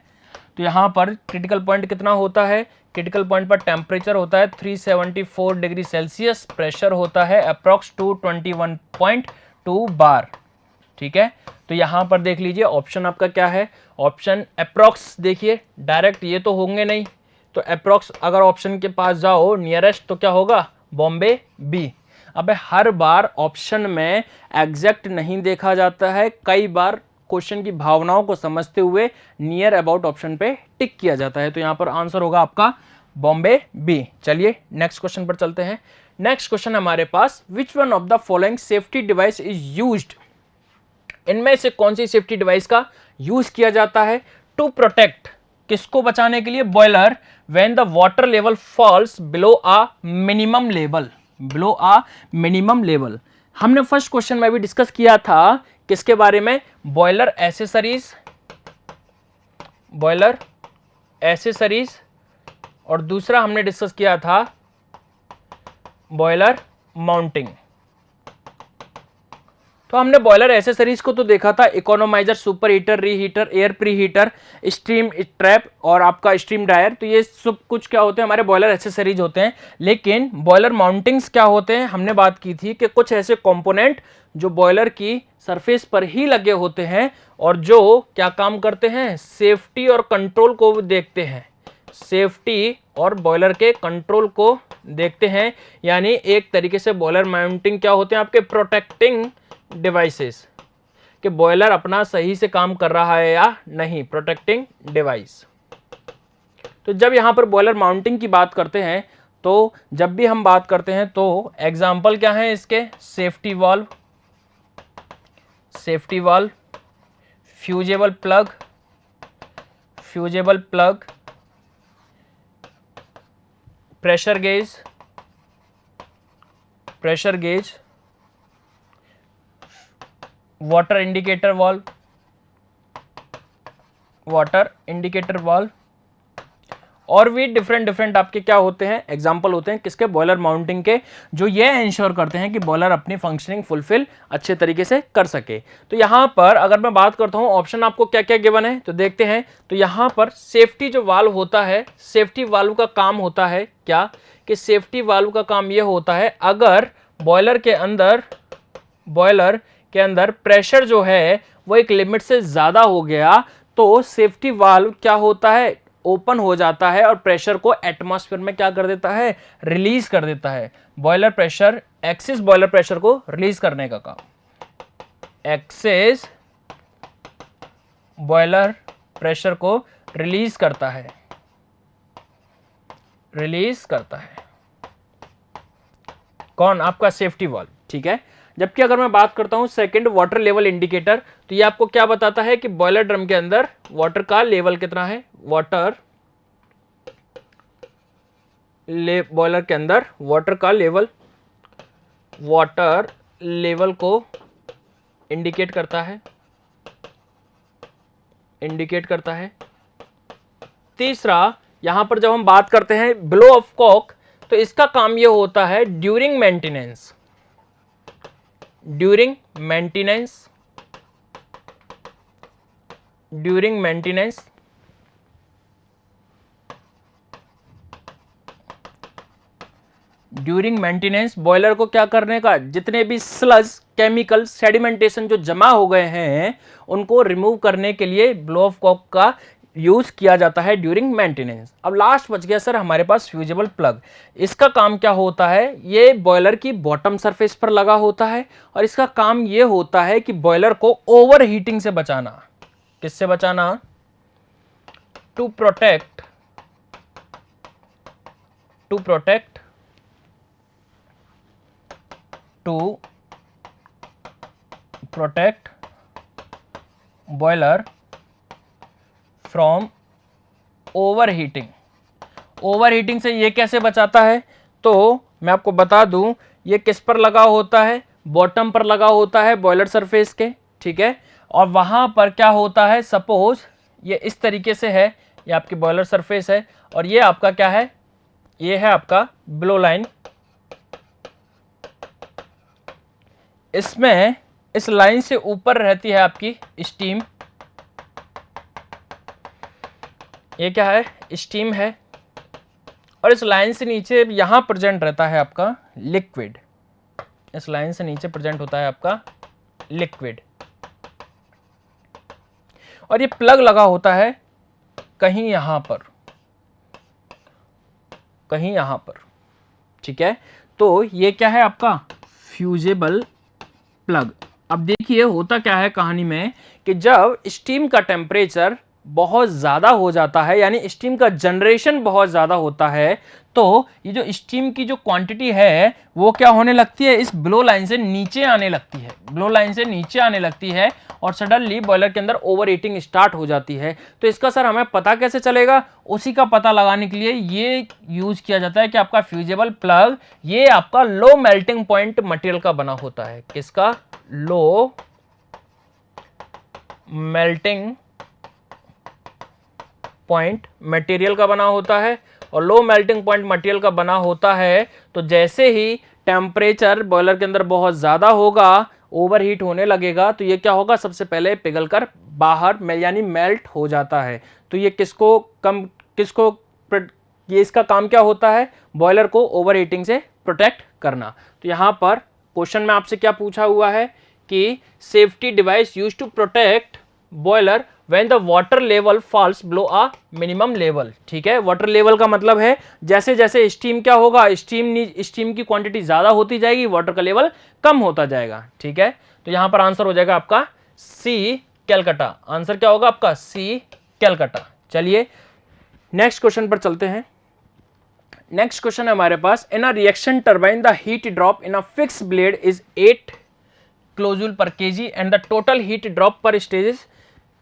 तो यहाँ पर क्रिटिकल पॉइंट कितना होता है, क्रिटिकल पॉइंट पर टेम्परेचर होता है 374 डिग्री सेल्सियस, प्रेशर होता है अप्रॉक्स 221.2 बार। ठीक है, तो यहाँ पर देख लीजिए ऑप्शन आपका क्या है, ऑप्शन अप्रॉक्स। देखिए डायरेक्ट ये तो होंगे नहीं, तो अप्रॉक्स अगर ऑप्शन के पास जाओ नियरेस्ट तो क्या होगा, बॉम्बे बी। अब हर बार ऑप्शन में एग्जैक्ट नहीं देखा जाता है, कई बार क्वेश्चन की भावनाओं को समझते हुए नियर अबाउट ऑप्शन पे टिक किया जाता है। तो यहाँ पर आंसर होगा आपका बॉम्बे बी। चलिए नेक्स्ट क्वेश्चन पर चलते हैं। नेक्स्ट क्वेश्चन हमारे पास, which one of the following safety device is used, इनमें से कौन सी सेफ्टी डिवाइस का यूज किया जाता है टू प्रोटेक्ट, किसको बचाने के लिए, boiler when the water level falls below a minimum level, below a minimum level. हमने फर्स्ट क्वेश्चन में भी डिस्कस किया था किसके बारे में, बॉयलर एसेसरीज, बॉयलर एसेसरीज, और दूसरा हमने डिस्कस किया था बॉयलर माउंटिंग। तो हमने बॉयलर एसेसरीज को तो देखा था, economiser, super heater, reheater, air pre heater, steam trap और आपका स्टीम ड्रायर। तो ये सब कुछ क्या होते हैं, हमारे बॉयलर एसेसरीज होते हैं। लेकिन बॉयलर माउंटिंग्स क्या होते हैं, हमने बात की थी कि कुछ ऐसे कंपोनेंट जो बॉयलर की सरफेस पर ही लगे होते हैं और जो क्या काम करते हैं, सेफ्टी और कंट्रोल को देखते हैं, सेफ्टी और बॉयलर के कंट्रोल को देखते हैं। यानी एक तरीके से बॉयलर माउंटिंग क्या होते हैं, आपके प्रोटेक्टिंग डिवाइसेस, कि बॉयलर अपना सही से काम कर रहा है या नहीं, प्रोटेक्टिंग डिवाइस। तो जब यहां पर बॉयलर माउंटिंग की बात करते हैं, तो जब भी हम बात करते हैं तो एग्जाम्पल क्या है इसके, safety valve, safety valve, fusible plug, pressure gauge, water indicator valve, और भी डिफरेंट आपके क्या होते हैं, एग्जाम्पल होते हैं किसके, बॉयलर माउंटिंग के, जो ये इंश्योर करते हैं कि बॉयलर अपनी फंक्शनिंग फुलफिल अच्छे तरीके से कर सके। तो यहां पर अगर मैं बात करता हूं ऑप्शन आपको क्या क्या गिवन है, तो देखते हैं। तो यहां पर सेफ्टी जो वाल्व होता है, सेफ्टी वाल्व का काम होता है क्या, कि सेफ्टी वाल्व का काम यह होता है, अगर बॉयलर के अंदर प्रेशर जो है वो एक लिमिट से ज्यादा हो गया, तो सेफ्टी वाल्व क्या होता है, ओपन हो जाता है और प्रेशर को एटमॉस्फेयर में क्या कर देता है, रिलीज कर देता है। Boiler pressure, excess boiler pressure को रिलीज करने का काम, एक्सेस बॉयलर प्रेशर को रिलीज करता है, कौन, आपका सेफ्टी वाल्व, ठीक है। जबकि अगर मैं बात करता हूं सेकंड, वाटर लेवल इंडिकेटर, तो ये आपको क्या बताता है कि बॉयलर ड्रम के अंदर वाटर का लेवल कितना है, बॉयलर के अंदर वाटर का लेवल, को इंडिकेट करता है। तीसरा, यहां पर जब हम बात करते हैं ब्लो ऑफ कॉक, तो इसका काम यह होता है ड्यूरिंग मेंटेनेंस, बॉयलर को क्या करने का, जितने भी स्लज, केमिकल, सेडिमेंटेशन जो जमा हो गए हैं उनको रिमूव करने के लिए ब्लो ऑफ कॉक का यूज किया जाता है ड्यूरिंग मेंटेनेंस। अब लास्ट बच गया सर हमारे पास फ्यूजेबल प्लग। इसका काम क्या होता है, ये बॉयलर की बॉटम सरफेस पर लगा होता है और इसका काम ये होता है कि बॉयलर को ओवर हीटिंग से बचाना। किससे बचाना, to protect boiler from overheating से ये कैसे बचाता है, तो मैं आपको बता दूं, ये किस पर लगा होता है, बॉटम पर लगा होता है बॉयलर सरफेस के, ठीक है। और वहां पर क्या होता है, सपोज ये इस तरीके से है, ये आपकी बॉयलर सरफेस है और ये आपका क्या है, ये है आपका ब्लो लाइन। इसमें इस लाइन से ऊपर रहती है आपकी स्टीम, ये क्या है, स्टीम है, और इस लाइन से नीचे यहां प्रेजेंट रहता है आपका लिक्विड, इस लाइन से नीचे प्रेजेंट होता है आपका लिक्विड, और ये प्लग लगा होता है कहीं यहां पर, ठीक है। तो ये क्या है आपका फ्यूजेबल प्लग। अब देखिए होता क्या है कहानी में, कि जब स्टीम का टेम्परेचर बहुत ज़्यादा हो जाता है, यानी स्टीम का जनरेशन बहुत ज़्यादा होता है, तो ये जो स्टीम की जो क्वांटिटी है वो क्या होने लगती है, इस ब्लो लाइन से नीचे आने लगती है, और सडनली बॉयलर के अंदर ओवर हीटिंग स्टार्ट हो जाती है। तो इसका सर हमें पता कैसे चलेगा, उसी का पता लगाने के लिए ये यूज किया जाता है कि आपका फ्यूजेबल प्लग, ये आपका लो मेल्टिंग पॉइंट मटेरियल का बना होता है। किसका, लो मेल्टिंग पॉइंट मटेरियल का बना होता है, और लो मेल्टिंग पॉइंट मटेरियल का बना होता है तो जैसे ही टेम्परेचर बॉयलर के अंदर बहुत ज़्यादा होगा, ओवरहीट होने लगेगा, तो ये क्या होगा, सबसे पहले पिघलकर बाहर यानी मेल्ट हो जाता है। तो ये ये इसका काम क्या होता है, बॉयलर को ओवरहीटिंग से प्रोटेक्ट करना। तो यहाँ पर क्वेश्चन में आपसे क्या पूछा हुआ है कि safety device use to protect boiler when the water level falls below a minimum level, ठीक है। वाटर लेवल का मतलब है जैसे जैसे स्टीम क्या होगा, स्टीम की क्वांटिटी ज्यादा होती जाएगी, वाटर का लेवल कम होता जाएगा, ठीक है। तो यहां पर आंसर हो जाएगा आपका सी कैलकाटा। आंसर क्या होगा आपका, सी कैलकाटा। चलिए नेक्स्ट क्वेश्चन पर चलते हैं। नेक्स्ट क्वेश्चन है हमारे पास, in a reaction turbine the heat drop in a fix blade is 8 kilojule per kg and the total heat drop per stage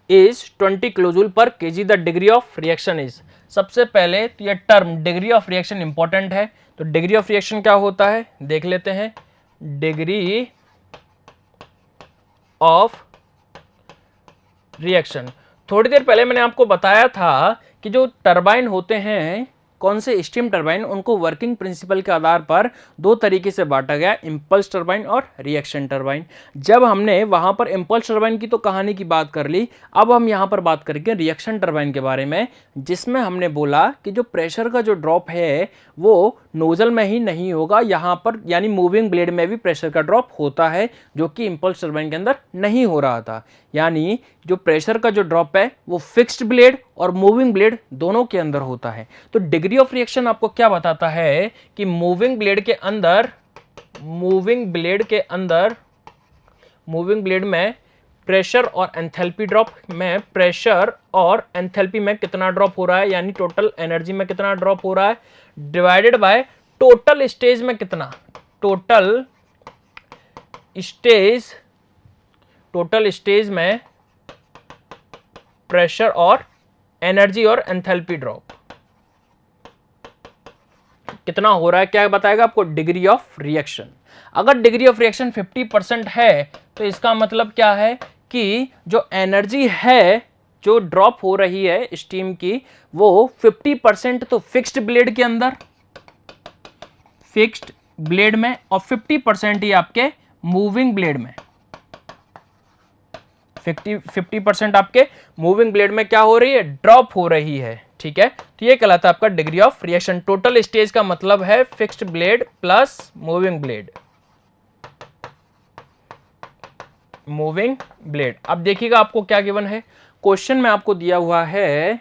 is 20 kilojule per kg. The degree of reaction is. सबसे पहले तो ये term degree of reaction important है, तो degree of reaction क्या होता है देख लेते हैं. डिग्री ऑफ रिएक्शन, थोड़ी देर पहले मैंने आपको बताया था कि जो टरबाइन होते हैं, कौन से स्टीम टरबाइन, उनको वर्किंग प्रिंसिपल के आधार पर दो तरीके से बांटा गया, इंपल्स टरबाइन और रिएक्शन टरबाइन. जब हमने वहां पर इंपल्स टरबाइन की तो कहानी की बात कर ली, अब हम यहां पर बात करेंगे रिएक्शन टरबाइन के बारे में, जिसमें हमने बोला कि जो प्रेशर का जो ड्रॉप है वो नोजल में ही नहीं होगा, यहाँ पर यानी मूविंग ब्लेड में भी प्रेशर का ड्रॉप होता है, जो कि इंपल्स टरबाइन के अंदर नहीं हो रहा था. यानी जो प्रेशर का जो ड्रॉप है वो फिक्स्ड ब्लेड और मूविंग ब्लेड दोनों के अंदर होता है. तो डिग्री ऑफ रिएक्शन आपको क्या बताता है कि मूविंग ब्लेड में प्रेशर और एंथैल्पी ड्रॉप में, प्रेशर और एंथैल्पी में कितना ड्रॉप हो रहा है, यानी टोटल एनर्जी में कितना ड्रॉप हो रहा है, डिवाइडेड बाय टोटल स्टेज में कितना, टोटल स्टेज में प्रेशर और एनर्जी और एंथैल्पी ड्रॉप कितना हो रहा है, क्या बताएगा आपको, डिग्री ऑफ रिएक्शन. अगर डिग्री ऑफ रिएक्शन 50% है तो इसका मतलब क्या है कि जो एनर्जी है जो ड्रॉप हो रही है स्टीम की, वो 50% तो फिक्स्ड ब्लेड के अंदर, फिक्स्ड ब्लेड में, और 50% ही आपके मूविंग ब्लेड में. 50% आपके मूविंग ब्लेड में क्या हो रही है, ड्रॉप हो रही है. ठीक है, तो ये कहलाता है आपका degree of reaction. Total stage का मतलब है fixed blade plus moving blade. अब देखिएगा आपको क्या गिवन है क्वेश्चन में, आपको दिया हुआ है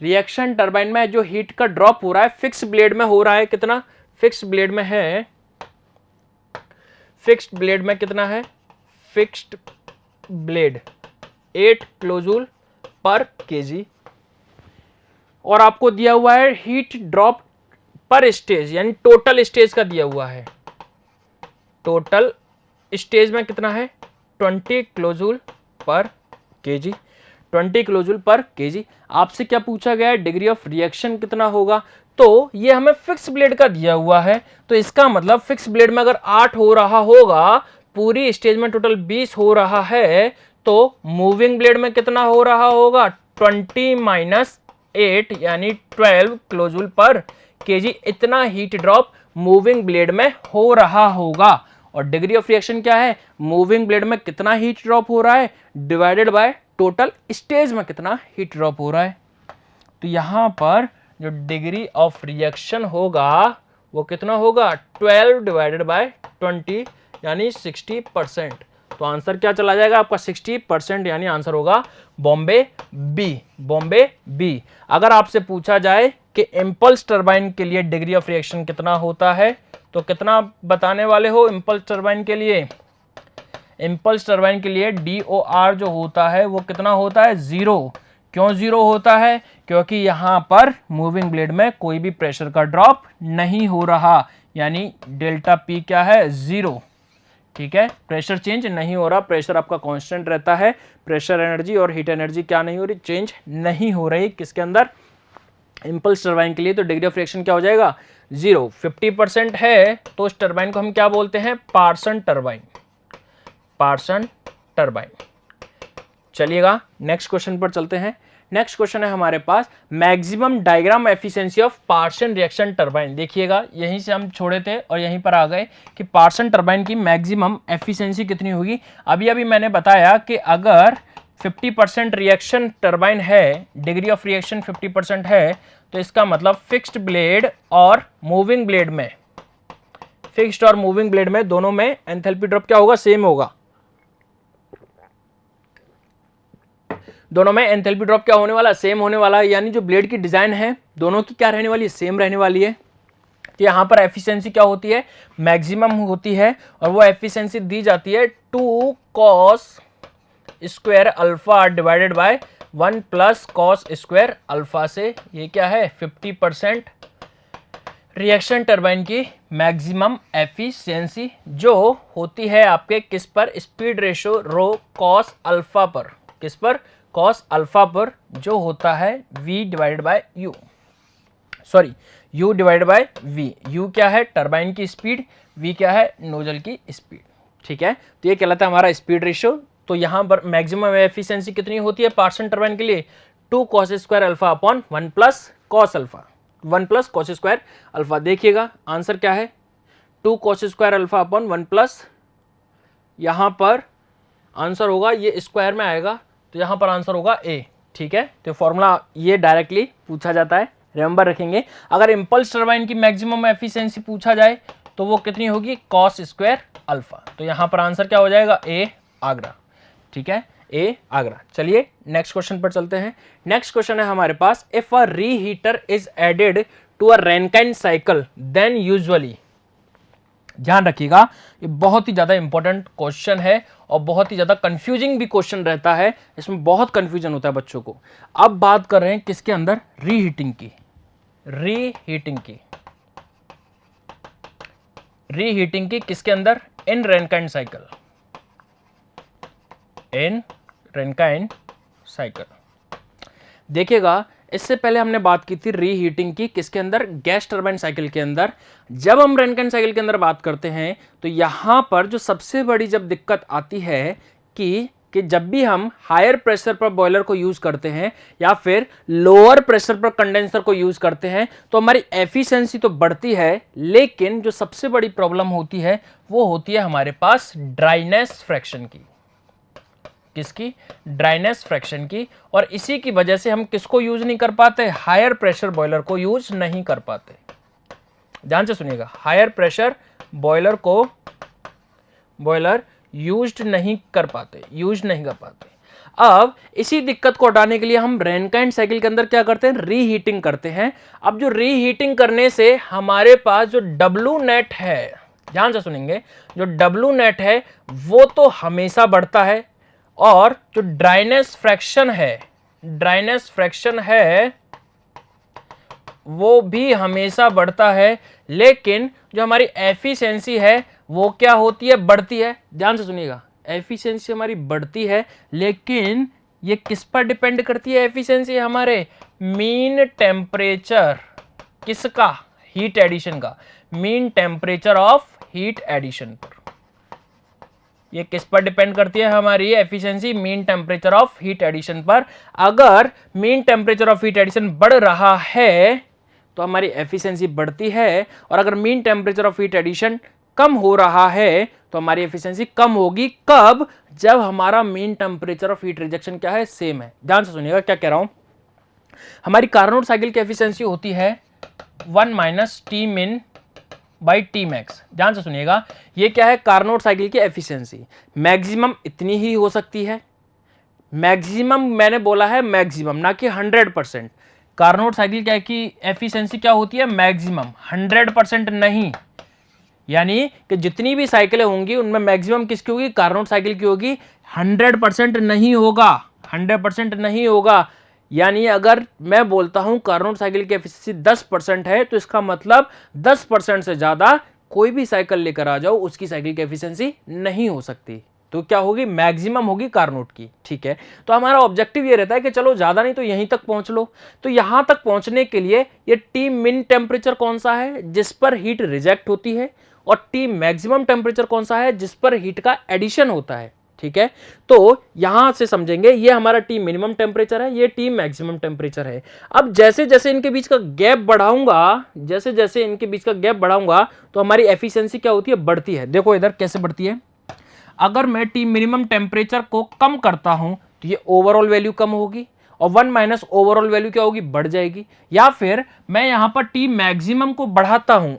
रिएक्शन टरबाइन में जो हीट का ड्रॉप हो रहा है फिक्स ब्लेड में हो रहा है कितना, फिक्स्ड ब्लेड में है, फिक्स्ड ब्लेड में कितना है, फिक्स्ड ब्लेड 8 किलोजूल पर केजी, और आपको दिया हुआ है हीट ड्रॉप पर स्टेज, यानी टोटल स्टेज का दिया हुआ है, टोटल स्टेज में कितना है 20 किलोजूल पर केजी, 20 किलोजूल पर केजी. आपसे क्या पूछा गया है, डिग्री ऑफ रिएक्शन कितना होगा, तो ये हमें फिक्स ब्लेड का दिया हुआ है, तो इसका मतलब फिक्स ब्लेड में अगर 8 हो रहा होगा, पूरी स्टेज में टोटल 20 हो रहा है, तो मूविंग ब्लेड में कितना हो रहा होगा, 20 - 8 यानी 12 किलोजूल पर केजी. इतना हीट ड्रॉप मूविंग ब्लेड में हो रहा होगा. और डिग्री ऑफ रिएक्शन क्या है, मूविंग ब्लेड में कितना हीट ड्रॉप हो रहा है डिवाइडेड बाय टोटल स्टेज में कितना हीट ड्रॉप हो रहा है. तो यहां पर जो डिग्री ऑफ रिएक्शन होगा वो कितना होगा, 12 डिवाइडेड बाय 20 यानी 60%. तो आंसर क्या चला जाएगा आपका 60%, यानी आंसर होगा बॉम्बे बी. अगर आपसे पूछा जाए कि इंपल्स टरबाइन के लिए डिग्री ऑफ रिएक्शन कितना होता है, तो कितना बताने वाले हो इंपल्स टरबाइन के लिए, इंपल्स टरबाइन के लिए DOR जो होता है वो कितना होता है, 0. क्यों 0 होता है, क्योंकि यहां पर मूविंग ब्लेड में कोई भी प्रेशर का ड्रॉप नहीं हो रहा, यानी डेल्टा P क्या है, 0. ठीक है, प्रेशर चेंज नहीं हो रहा, प्रेशर आपका कांस्टेंट रहता है, प्रेशर एनर्जी और हीट एनर्जी क्या नहीं हो रही, चेंज नहीं हो रही किसके अंदर, इंपल्स टरबाइन के लिए. तो डिग्री ऑफ रिएक्शन क्या हो जाएगा, 0. 50% है तो उस टरबाइन को हम क्या बोलते हैं, पार्सन टरबाइन. चलिएगा नेक्स्ट क्वेश्चन पर चलते हैं. नेक्स्ट क्वेश्चन है हमारे पास maximum diagram efficiency of Parson reaction turbine. देखिएगा यहीं से हम छोड़े थे और यहीं पर आ गए कि पार्सन टरबाइन की मैक्सिमम एफिशिएंसी कितनी होगी. अभी मैंने बताया कि अगर 50% रिएक्शन टरबाइन है, डिग्री ऑफ रिएक्शन 50% है, तो इसका मतलब फिक्स्ड ब्लेड और मूविंग ब्लेड में, फिक्स्ड और मूविंग ब्लेड में दोनों में एंथैल्पी ड्रॉप क्या होगा, सेम होगा. दोनों में एंथैल्पी ड्रॉप क्या होने वाला, सेम होने वाला है, यानी जो ब्लेड की डिजाइन है दोनों की क्या रहने वाली है, सेम रहने वाली है. तो यहाँ पर एफिशिएंसी क्या होती है, मैक्सिमम होती है, और वो एफिशिएंसी दी जाती है 2 cos square alpha divided by 1 + cos square alpha से. ये क्या है, 50% रिएक्शन टरबाइन की मैक्सिमम एफिशिएंसी जो होती है आपके किस पर, स्पीड रेशो रो कॉस अल्फा पर, किस पर, कॉस अल्फा पर, जो होता है v divided by u, sorry u divided by v। u क्या है, टरबाइन की स्पीड, v क्या है, नोजल की स्पीड। ठीक है, तो ये कहलाता है हमारा स्पीड रेशियो। तो यहाँ पर मैक्सिमम एफिशिएंसी कितनी होती है पार्सन टरबाइन के लिए, 2 cos square alpha upon 1 plus cos alpha, 1 plus cos square alpha. देखिएगा आंसर क्या है, 2 cos square alpha upon 1 plus, यहाँ पर आंसर होगा, ये स्क्वायर में आएगा तो यहाँ पर आंसर होगा a। ठीक है, तो फॉर्मूला ये डायरेक्टली पूछा जाता है, रिमेंबर रखेंगे। अगर इम्पल्स टरबाइन की मैक्सिमम एफिशिएंसी पूछा जाए तो वो कितनी होगी, कॉस स्क्वायर अल्फा। तो यहाँ पर आंसर क्या हो जाएगा, ए आगरा। ठीक है, ए आगरा। चलिए नेक्स्ट क्वेश्चन पर चलते हैं। नेक्स्ट क्वेश्चन है हमारे पास, if a reheater is added to a Rankine cycle then usually, ध्यान रखिएगा ये बहुत ही ज्यादा इंपॉर्टेंट क्वेश्चन है और बहुत ही ज्यादा कंफ्यूजिंग भी क्वेश्चन रहता है, इसमें बहुत कंफ्यूजन होता है बच्चों को। अब बात कर रहे हैं किसके अंदर, रीहीटिंग की, रीहीटिंग की, रीहीटिंग की किसके अंदर, इन रैनकाइन साइकिल, इन रैनकाइन साइकिल। देखिएगा इससे पहले हमने बात की थी रीहीटिंग की किसके अंदर, गैस टरबाइन साइकिल के अंदर। जब हम रैनकाइन साइकिल के अंदर बात करते हैं तो यहां पर जो सबसे बड़ी जब दिक्कत आती है कि जब भी हम हायर प्रेशर पर बॉयलर को यूज करते हैं या फिर लोअर प्रेशर पर कंडेंसर को यूज करते हैं तो हमारी एफिशिएंसी तो बढ़ती है, लेकिन जो सबसे बड़ी प्रॉब्लम होती है वो होती है हमारे पास ड्राइनेस फ्रैक्शन की, किसकी, ड्राइनेस फ्रैक्शन की। और इसी की वजह से हम किसको यूज नहीं कर पाते, हायर प्रेशर बॉयलर को यूज नहीं कर पाते। ध्यान से सुनिएगा, हायर प्रेशर बॉयलर को बॉयलर यूज्ड नहीं कर पाते, यूज नहीं कर पाते। अब इसी दिक्कत को हटाने के लिए हम रैनकाइन साइकिल के अंदर क्या करते हैं, रीहीटिंग करते हैं। अब जो रीहीटिंग करने से हमारे पास जो डब्ल्यू नेट है, ध्यान से सुनेंगे, जो डब्ल्यू नेट है वो तो हमेशा बढ़ता है और जो ड्राइनेस फ्रैक्शन है, ड्राइनेस फ्रैक्शन है वो भी हमेशा बढ़ता है, लेकिन जो हमारी एफिशिएंसी है वो क्या होती है, बढ़ती है। ध्यान से सुनिएगा, एफिशिएंसी हमारी बढ़ती है, लेकिन ये किस पर डिपेंड करती है एफिशिएंसी, हमारे मीन टेम्परेचर, किसका, हीट एडिशन का, mean temperature of heat addition पर। ये किस पर डिपेंड करती है हमारी efficiency, mean temperature of heat addition पर। अगर mean temperature of heat addition बढ़ रहा है तो हमारी एफिशिएंसी बढ़ती है, और अगर mean temperature of heat addition कम हो रहा है तो हमारी एफिशिएंसी कम होगी। कब, जब हमारा mean temperature of heat rejection क्या है, सेम है। ध्यान से सुनिएगा क्या कह रहा हूं, हमारी कार्नोट साइकिल की एफिशिएंसी होती है 1 माइनस टी मिन बाई टी मैक्स। ध्यान से सुनिएगा, ये क्या है, कार्नोट साइकिल की एफिशिएंसी। मैक्सिमम इतनी ही हो सकती है, मैक्सिमम मैंने बोला है मैक्सिमम, ना कि 100%। कार्नोट साइकिल क्या की एफिशिएंसी क्या होती है, मैक्सिमम, 100% नहीं। यानी कि जितनी भी साइकिलें होंगी उनमें मैक्सिमम किसकी होगी, कार्नोट साइकिल की होगी, 100% नहीं होगा, 100% नहीं होगा। यानी अगर मैं बोलता हूं कार्नोट साइकिल की एफिशिएंसी 10% है तो इसका मतलब 10% से ज्यादा कोई भी साइकिल लेकर आ जाओ उसकी साइकिल की एफिशिएंसी नहीं हो सकती। तो क्या होगी, मैक्सिमम होगी कार्नोट की। ठीक है, तो हमारा ऑब्जेक्टिव ये रहता है कि चलो ज्यादा नहीं तो यहीं तक पहुंच लो। तो यहां तक पहुंचने के लिए ये टी मिन टेम्परेचर कौन सा है, जिस पर हीट रिजेक्ट होती है, और टी मैक्सिमम टेम्परेचर कौन सा है, जिस पर हीट का एडिशन होता है। ठीक है, तो यहां से समझेंगे ये हमारा टी मिनिमम टेम्परेचर है, ये टी मैक्सिमम टेम्परेचर है। अब जैसे जैसे इनके बीच का गैप बढ़ाऊंगा, जैसे जैसे इनके बीच का गैप बढ़ाऊंगा तो हमारी एफिशिएंसी क्या होती है, बढ़ती है। देखो इधर कैसे बढ़ती है, अगर मैं टी मिनिमम टेम्परेचर को कम करता हूं तो ये ओवरऑल वैल्यू कम होगी और 1 माइनस ओवरऑल वैल्यू क्या होगी, बढ़ जाएगी। या फिर मैं यहां पर टी मैक्सिमम को बढ़ाता हूं,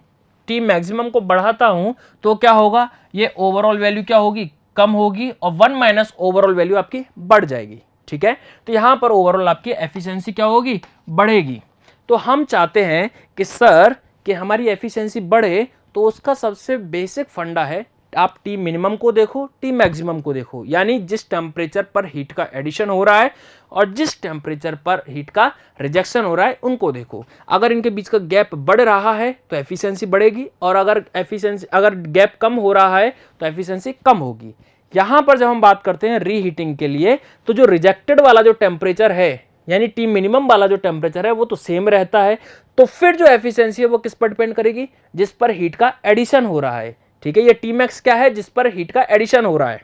टी मैक्सिमम को बढ़ाता हूं तो क्या होगा, ये ओवरऑल वैल्यू क्या होगी, कम होगी, और 1 माइनस ओवरऑल वैल्यू आपकी बढ़ जाएगी। ठीक है, तो यहां पर ओवरऑल आपकी एफिशिएंसी क्या होगी, बढ़ेगी। तो हम चाहते हैं कि सर कि हमारी एफिशिएंसी बढ़े, तो उसका सबसे बेसिक फंडा है आप टी मिनिमम को देखो, टी मैक्सिमम को देखो, यानी जिस टेम्परेचर पर हीट का एडिशन हो रहा है और जिस टेम्परेचर पर हीट का रिजेक्शन हो रहा है उनको देखो। अगर इनके बीच का गैप बढ़ रहा है तो एफिशिएंसी बढ़ेगी, और अगर गैप कम हो रहा है तो एफिशिएंसी कम होगी। यहां पर जब हम बात करते हैं रीहीटिंग के लिए, तो जो रिजेक्टेड वाला जो टेम्परेचर है, यानी टी मिनिमम वाला जो टेम्परेचर है वो तो सेम रहता है, तो फिर जो एफिशिएंसी है वो किस पर डिपेंड करेगी, जिस पर हीट का एडिशन हो रहा है। ठीक है, ये टी मैक्स क्या है, जिस पर हीट का एडिशन हो रहा है।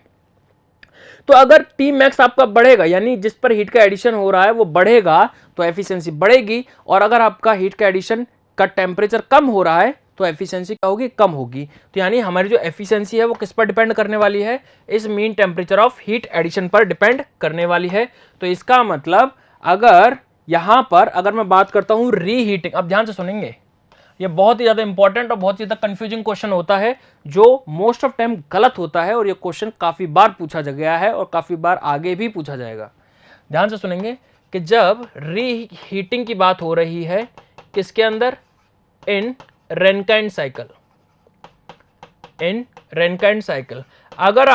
तो अगर टी मैक्स आपका बढ़ेगा, यानी जिस पर हीट का एडिशन हो रहा है वो बढ़ेगा, तो एफिशिएंसी बढ़ेगी, और अगर आपका हीट का एडिशन का टेम्परेचर कम हो रहा है तो एफिशिएंसी क्या होगी, कम होगी। तो यानी हमारी जो एफिशिएंसी है वो किस पर डिपेंड करने वाली है, इस mean temperature of heat addition पर डिपेंड करने वाली है। तो इसका मतलब अगर यहां पर अगर मैं बात करता हूं रीहीटिंग, अब ध्यान से सुनेंगे, ये बहुत ही ज्यादा इंपॉर्टेंट और बहुत ही ज्यादा कंफ्यूजिंग क्वेश्चन होता है, जो मोस्ट ऑफ टाइम गलत होता है, और ये क्वेश्चन काफी बार पूछा गया है और काफी बार आगे भी पूछा जाएगा। ध्यान से सुनेंगे कि जब रीहीटिंग की बात हो रही है किसके अंदर, इन रेनकाइन साइकिल, इन रेनकाइन साइकिल। अगर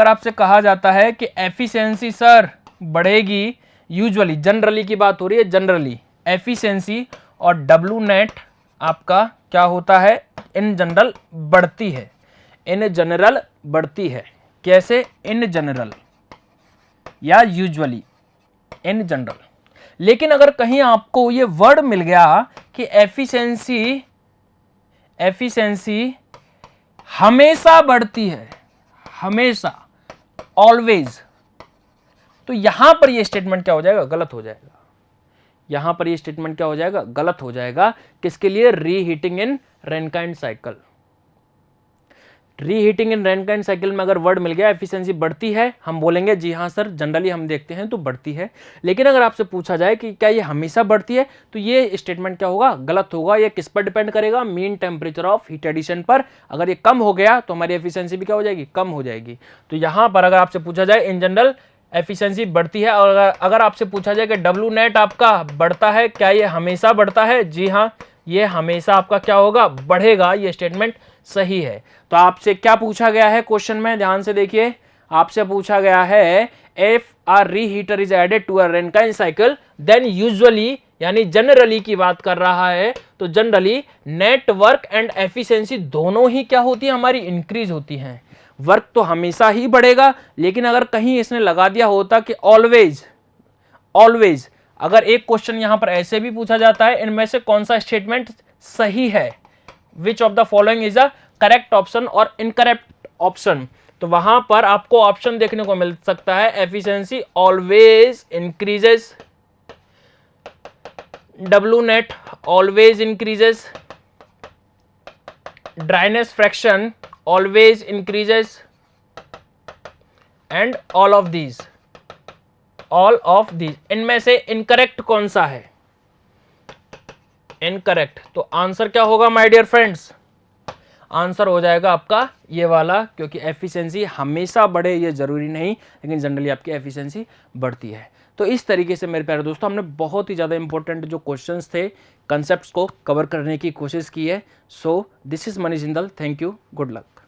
आपसे कहा जाता है कि एफिशिएंसी सर बढ़ेगी, यूजुअली जनरली की बात हो रही है, जनरली एफिशिएंसी और डब्ल्यू नेट आपका क्या होता है, इन जनरल बढ़ती है, इन जनरल बढ़ती है। कैसे, इन जनरल या यूजुअली, इन जनरल। लेकिन अगर कहीं आपको ये वर्ड मिल गया कि एफिशिएंसी हमेशा बढ़ती है, हमेशा, ऑलवेज, तो यहां पर ये स्टेटमेंट क्या हो जाएगा, गलत हो जाएगा। यहां पर ये स्टेटमेंट क्या हो जाएगा, गलत हो जाएगा। किसके लिए, रीहीटिंग इन रेनकाइन साइकिल। रीहीटिंग इन रेनकाइन साइकिल में अगर वर्ड मिल गया एफिशिएंसी बढ़ती है, हम बोलेंगे जी हाँ सर, जनरली हम देखते हैं तो बढ़ती है। लेकिन अगर आपसे पूछा जाए कि क्या ये हमेशा बढ़ती है, तो ये स्टेटमेंट क्या होगा, गलत होगा। ये किस पर डिपेंड करेगा, mean temperature of heat addition पर। अगर ये कम हो गया तो हमारी एफिशिएंसी भी क्या हो जाएगी, कम हो जाएगी। तो यहां पर अगर आपसे पूछा जाए इन जनरल एफिशिएंसी बढ़ती है, और अगर आपसे पूछा जाए कि डब्ल्यू नेट आपका बढ़ता है, क्या ये हमेशा बढ़ता है, जी हाँ, ये हमेशा आपका क्या होगा, बढ़ेगा। ये स्टेटमेंट सही है। तो आपसे क्या पूछा गया है क्वेश्चन में, ध्यान से देखिए, आपसे पूछा गया है if a reheater is added to a Rankine cycle then usually, यानी जनरली की बात कर रहा है, तो generally net work and efficiency दोनों ही क्या होती है, हमारी इंक्रीज होती हैं। वर्क तो हमेशा ही बढ़ेगा, लेकिन अगर कहीं इसने लगा दिया होता कि ऑलवेज, ऑलवेज, अगर एक क्वेश्चन यहां पर ऐसे भी पूछा जाता है, इनमें से कौन सा स्टेटमेंट सही है, which of the following is a correct option और इनकरेक्ट ऑप्शन, तो वहां पर आपको ऑप्शन देखने को मिल सकता है efficiency always increases, W net always increases, dryness fraction always increases, and all of these, इनमें से इनकरेक्ट कौन सा है, इनकरेक्ट। तो आंसर क्या होगा माय डियर फ्रेंड्स, आंसर हो जाएगा आपका ये वाला, क्योंकि एफिशिएंसी हमेशा बढ़े ये जरूरी नहीं, लेकिन जनरली आपकी एफिशिएंसी बढ़ती है। तो इस तरीके से मेरे प्यारे दोस्तों हमने बहुत ही ज़्यादा इंपॉर्टेंट जो क्वेश्चंस थे, कंसेप्ट्स को कवर करने की कोशिश की है। So this is Manish Jindal, thank you, good luck.